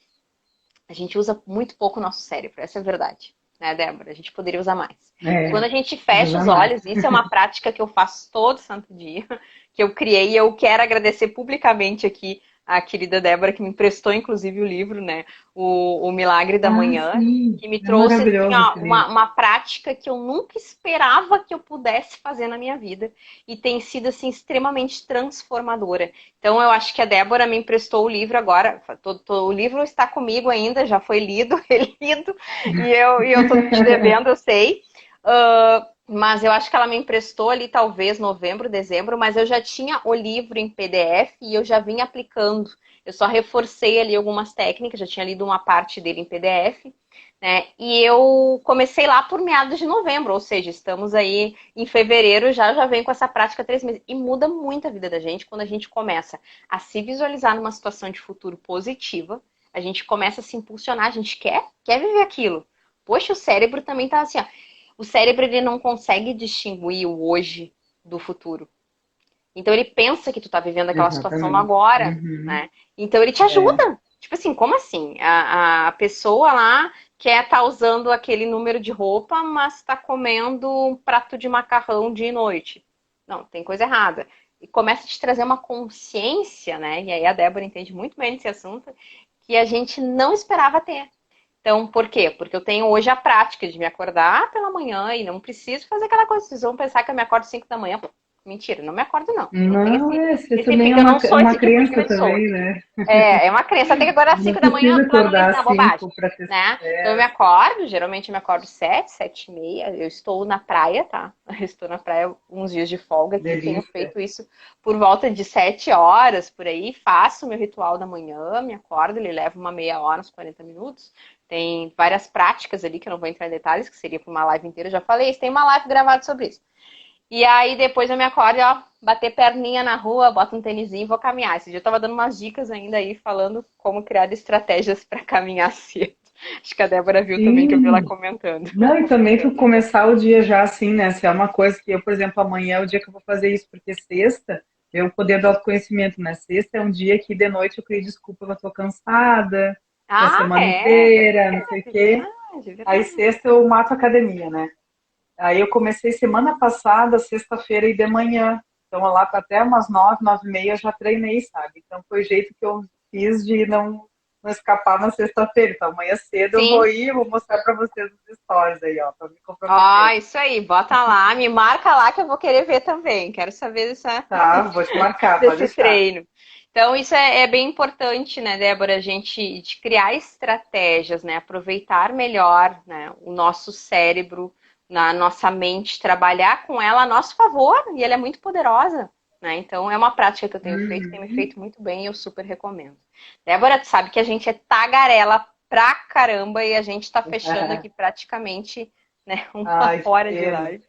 a gente usa muito pouco o nosso cérebro, essa é a verdade, né, Débora? A gente poderia usar mais. E quando É, a gente precisa fecha usar os mais. olhos, isso é uma prática que eu faço todo santo dia, que eu criei, e eu quero agradecer publicamente aqui a querida Débora, que me emprestou, inclusive, o livro, né? O Milagre da Ah, Manhã, sim. que me É trouxe assim, maravilhoso ó, esse livro. uma prática que eu nunca esperava que eu pudesse fazer na minha vida. E tem sido assim extremamente transformadora. Então eu acho que a Débora me emprestou o livro agora. O livro está comigo ainda, já foi lido, relido, e eu tô te devendo, eu sei. Mas eu acho que ela me emprestou ali talvez novembro, dezembro, mas eu já tinha o livro em PDF e eu já vinha aplicando. Eu só reforcei ali algumas técnicas, já tinha lido uma parte dele em PDF, né? E eu comecei lá por meados de novembro, ou seja, estamos aí em fevereiro, já vem com essa prática há 3 meses. E muda muito a vida da gente quando a gente começa a se visualizar numa situação de futuro positiva. A gente começa a se impulsionar, a gente quer viver aquilo. Poxa, o cérebro também tá assim, ó. O cérebro, ele não consegue distinguir o hoje do futuro. Então ele pensa que tu tá vivendo aquela situação no Exatamente. agora, Uhum. né? Então ele te É, ajuda. Tipo assim, como assim? A pessoa lá quer estar usando aquele número de roupa, mas está comendo um prato de macarrão dia e noite. Não, tem coisa errada. E começa a te trazer uma consciência, né? E aí a Débora entende muito bem desse assunto, que a gente não esperava ter. Então, por quê? Porque eu tenho hoje a prática de me acordar pela manhã e não preciso fazer aquela coisa. Vocês vão pensar que eu me acordo 5 da manhã. Mentira, não me acordo, não. Eu não tenho não, você esse também é pique, eu não é sou uma esse tipo de crença pessoa. também, né? É uma crença. Tem que acordar às Não 5 da manhã, precisa tu vai acordar me às ensinar bobagem, 5 para ter né? Então eu me sucesso. acordo, geralmente eu me acordo 7, 7 e meia. Eu estou na praia, tá? Eu estou na praia uns dias de folga aqui, tenho Delícia. feito isso por volta de 7 horas, por aí. Faço o meu ritual da manhã, me acordo, ele leva uma meia hora, uns 40 minutos. Tem várias práticas ali que eu não vou entrar em detalhes, que seria para uma live inteira, eu já falei isso. Tem uma live gravada sobre isso. E aí depois eu me acordo, ó, bater perninha na rua, boto um tênisinho e vou caminhar. Esse dia eu tava dando umas dicas ainda aí, falando como criar estratégias para caminhar cedo. Acho que a Débora viu também, que eu vi ela Sim. comentando. Não, e também tu começar o dia já assim, né? Se é uma coisa que eu, por exemplo, amanhã é o dia que eu vou fazer isso, porque sexta é o poder do autoconhecimento, né? Sexta é um dia que de noite eu crio desculpa, eu tô cansada, da Ah, semana é inteira, não sei o verdade, quê. verdade, Aí verdade. sexta eu mato a academia, né? Aí eu comecei semana passada, sexta-feira e de manhã. Então lá para até umas 9, 9h30 eu já treinei, sabe? Então foi o jeito que eu fiz de não escapar na sexta-feira. Então amanhã cedo eu vou Sim. ir, vou mostrar para vocês os stories aí, ó, para me Ó, comprometer. isso aí, bota lá, me marca lá que eu vou querer ver também. Quero saber Tá, vou te marcar, pode desse deixar. treino. Então, isso é bem importante, né, Débora, a gente de criar estratégias, né, aproveitar melhor, né, o nosso cérebro, na nossa mente, trabalhar com ela a nosso favor, e ela é muito poderosa, né, então é uma prática que eu tenho feito, tem me Uhum. feito muito bem e eu super recomendo. Débora, tu sabe que a gente é tagarela pra caramba e a gente tá fechando aqui praticamente, né, uma Ai, que hora de pena. live.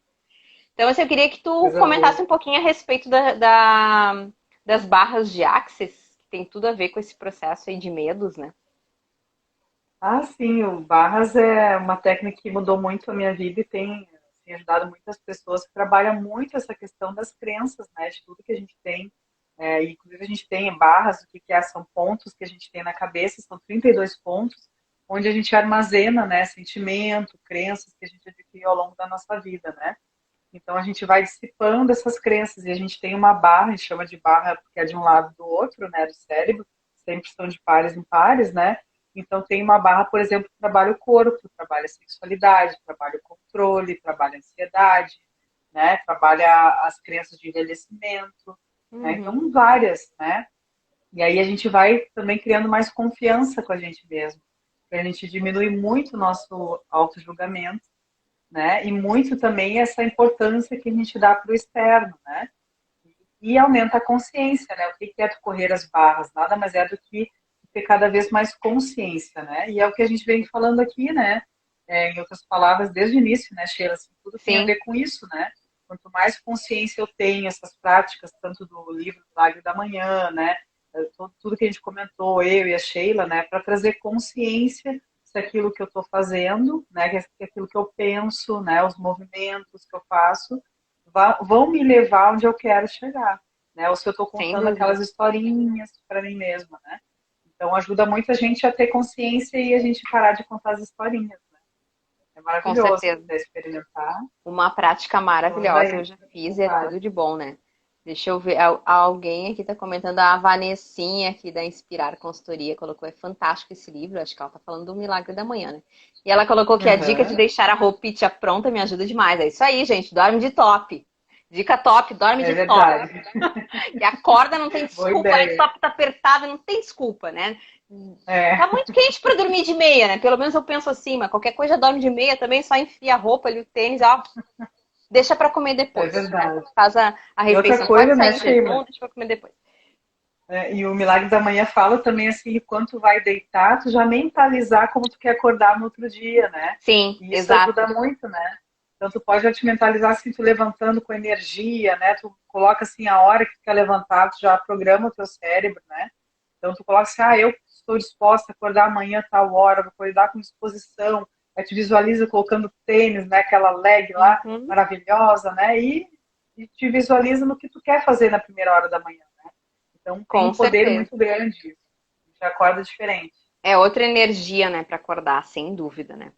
Então, assim, eu queria que tu Coisa comentasse boa. um pouquinho a respeito das barras de Axis, que tem tudo a ver com esse processo aí de medos, né? Ah, sim, o Barras é uma técnica que mudou muito a minha vida e tem ajudado muitas pessoas que trabalham muito essa questão das crenças, né? De tudo que a gente tem. E, inclusive, a gente tem barras, o que que é? São pontos que a gente tem na cabeça, são 32 pontos, onde a gente armazena, né? Sentimento, crenças que a gente adquiriu ao longo da nossa vida, né? Então, a gente vai dissipando essas crenças e a gente tem uma barra, a gente chama de barra porque é de um lado do outro, né? Do cérebro, sempre são de pares em pares, né? Então, tem uma barra, por exemplo, que trabalha o corpo, trabalha a sexualidade, trabalha o controle, trabalha a ansiedade, né? Trabalha as crenças de envelhecimento, né? Uhum. Então, várias, né? E aí a gente vai também criando mais confiança com a gente mesmo. A gente diminui muito o nosso auto-julgamento, né? E muito também essa importância que a gente dá para o externo, né? E aumenta a consciência, né? O que é tu correr as barras? Nada mais é do que ter cada vez mais consciência, né? E é o que a gente vem falando aqui, né? Em outras palavras, desde o início, né, Sheila? Assim, tudo tem a Sim, ver com isso, né? Quanto mais consciência eu tenho, essas práticas, tanto do livro Milagre da Manhã, né? Tudo que a gente comentou, eu e a Sheila, né? Para trazer consciência se aquilo que eu estou fazendo, né? Que aquilo que eu penso, né? Os movimentos que eu faço vão me levar onde eu quero chegar, né? Ou se eu estou sem contando dúvida. aquelas historinhas para mim mesma, né? Então ajuda muito a gente a ter consciência e a gente parar de contar as historinhas, né? É Com maravilhoso, se certeza. quiser experimentar, Uma prática manda maravilhosa, eu aí, já fiz e é faz. tudo de bom, né? Deixa eu ver, alguém aqui tá comentando, a Vanessinha aqui da Inspirar Consultoria colocou, é fantástico esse livro, acho que ela tá falando do Milagre da Manhã, né? E ela colocou que a dica de Uhum, deixar a roupinha pronta me ajuda demais. É isso aí, gente, dorme de top. Dica top, dorme é de top. verdade. Que acorda, não tem Boa desculpa, olha que o ideia. top tá apertado, não tem desculpa, né? Tá É, muito quente pra dormir de meia, né? Pelo menos eu penso assim, mas qualquer coisa dorme de meia também, só enfia a roupa ali, o tênis, ó, deixa pra comer é depois, né? verdade. Faz a E outra refeição, pode coisa, né, sair em Sheila? jejum, deixa pra comer depois. E o Milagre da Manhã fala também assim, quando tu vai deitar, tu já mentalizar como tu quer acordar no outro dia, né? Sim, E isso ajuda exato. muito, né? Então tu pode já te mentalizar assim, tu levantando com energia, né? Tu coloca assim a hora que tu quer levantar, tu já programa o teu cérebro, né? Então tu coloca assim, eu estou disposta a acordar amanhã a tal hora, vou acordar com disposição. Aí te visualiza colocando tênis, né? Aquela leg lá maravilhosa, né? E te visualiza no que tu quer fazer na primeira hora da manhã, né? Então tem Com um poder certeza. muito grande isso. A gente acorda diferente. É outra energia, né, para acordar, sem dúvida, né?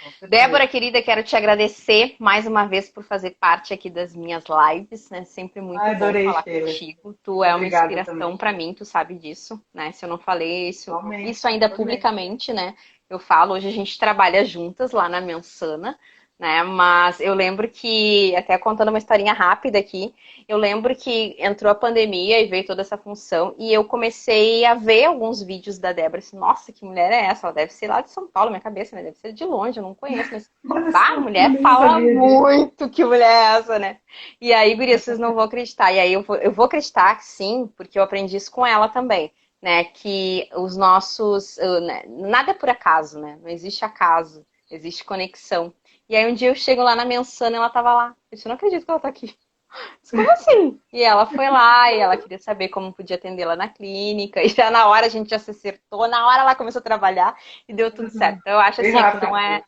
Com certeza. Débora, querida, quero te agradecer mais uma vez por fazer parte aqui das minhas lives, né? Sempre muito Ai, bom adorei, falar Sheila. contigo. Tu é uma Obrigada também. inspiração para mim, tu sabe disso, né? Se eu não falei Igualmente, isso ainda também. publicamente, né? Eu falo, hoje a gente trabalha juntas lá na Mensana, né? Mas eu lembro que, até contando uma historinha rápida aqui, eu lembro que entrou a pandemia e veio toda essa função, e eu comecei a ver alguns vídeos da Débora, assim, nossa, que mulher é essa? Ela deve ser lá de São Paulo, minha cabeça, né? Deve ser de longe, eu não conheço, mas Olha bah, a só, eu mulher nem fala sabia disso. muito, que mulher é essa, né? E aí, guria, vocês não vão acreditar. E aí eu vou acreditar, sim, porque eu aprendi isso com ela também, né? Que os nossos, né, nada é por acaso, né? Não existe acaso, existe conexão. E aí um dia eu chego lá na Mensana e ela tava lá. Eu disse, eu não acredito que ela tá aqui. Mas como assim? E ela foi lá e ela queria saber como podia atendê-la na clínica. E já na hora a gente já se acertou, na hora ela começou a trabalhar e deu tudo certo. Então eu acho Bem assim, que não rápido.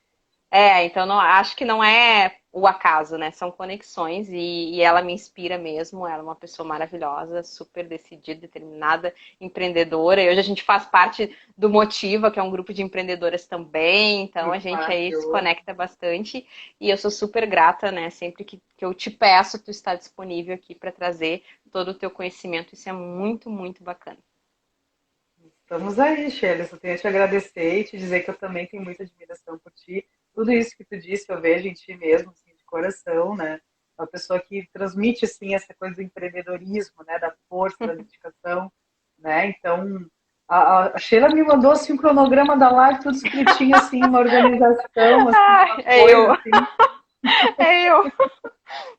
é então não, acho que não é o acaso, né? São conexões e ela me inspira mesmo. Ela é uma pessoa maravilhosa, super decidida, determinada, empreendedora. E hoje a gente faz parte do Motiva, que é um grupo de empreendedoras também. Então a Grupo gente aí se maravilhoso. conecta bastante. E eu sou super grata, né? Sempre que eu te peço, tu está disponível aqui para trazer todo o teu conhecimento. Isso é muito, muito bacana. Estamos aí, Sheila. Só tenho a te agradecer e te dizer que eu também tenho muita admiração por ti. Tudo isso que tu disse, eu vejo em ti mesmo, assim, de coração, né? Uma pessoa que transmite, assim, essa coisa do empreendedorismo, né? Da força, da dedicação, né? Então, a Sheila me mandou, assim, um cronograma da live, tudo escritinho, assim, uma organização, assim, Ah, uma é coisa, eu, assim. é eu.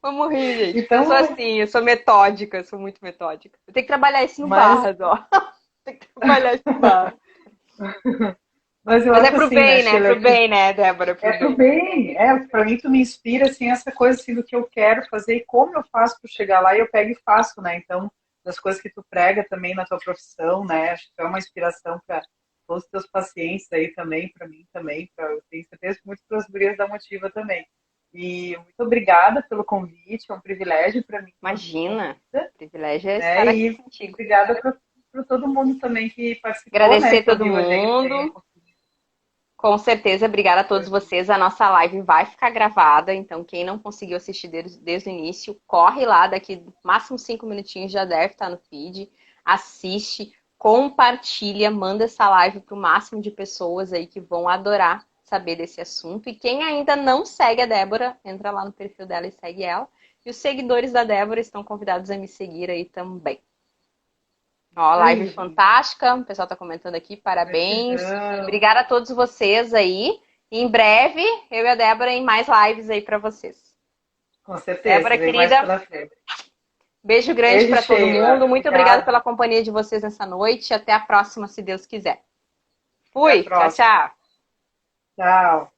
Vamos rir, gente, porque eu sou Então, assim, eu sou metódica, eu sou muito metódica. Eu tenho que trabalhar isso no mas, Barras, ó. Tem que trabalhar isso no Barras. mas eu Mas é acho pro assim, né, bem, né? Sheila, Pro que bem, né, Débora? é Pro pro bem. bem, para mim tu me inspira assim essa coisa assim do que eu quero fazer e como eu faço para chegar lá e eu pego e faço, né? Então, das coisas que tu prega também na tua profissão, né? Acho que tu é uma inspiração para todos os teus pacientes aí também, para mim também, eu tenho certeza que muito para as gurias da Motiva também. E muito obrigada pelo convite, é um privilégio para mim ter sido Imagina, convidada, o privilégio é estar né? aqui E contigo. obrigada para todo mundo também que participou, né? Agradecer Que todo ouviu a gente aí. mundo. Com certeza, obrigada a todos vocês. A nossa live vai ficar gravada, então quem não conseguiu assistir desde o início, corre lá, daqui máximo 5 minutinhos já deve estar no feed. Assiste, compartilha, manda essa live para o máximo de pessoas aí que vão adorar saber desse assunto. E quem ainda não segue a Débora, entra lá no perfil dela e segue ela. E os seguidores da Débora estão convidados a me seguir aí também. Ó, live Aí, gente. fantástica, o pessoal tá comentando aqui, parabéns. Gratidão. Obrigada a todos vocês aí. E em breve, eu e a Débora em mais lives aí para vocês. Com certeza, Débora, vem mais querida, pela frente. beijo grande Beijo, para todo Sheila. mundo. Muito obrigada Obrigada. pela companhia de vocês nessa noite. Até a próxima, se Deus quiser. Até a Fui, tchau, próxima. tchau. Tchau.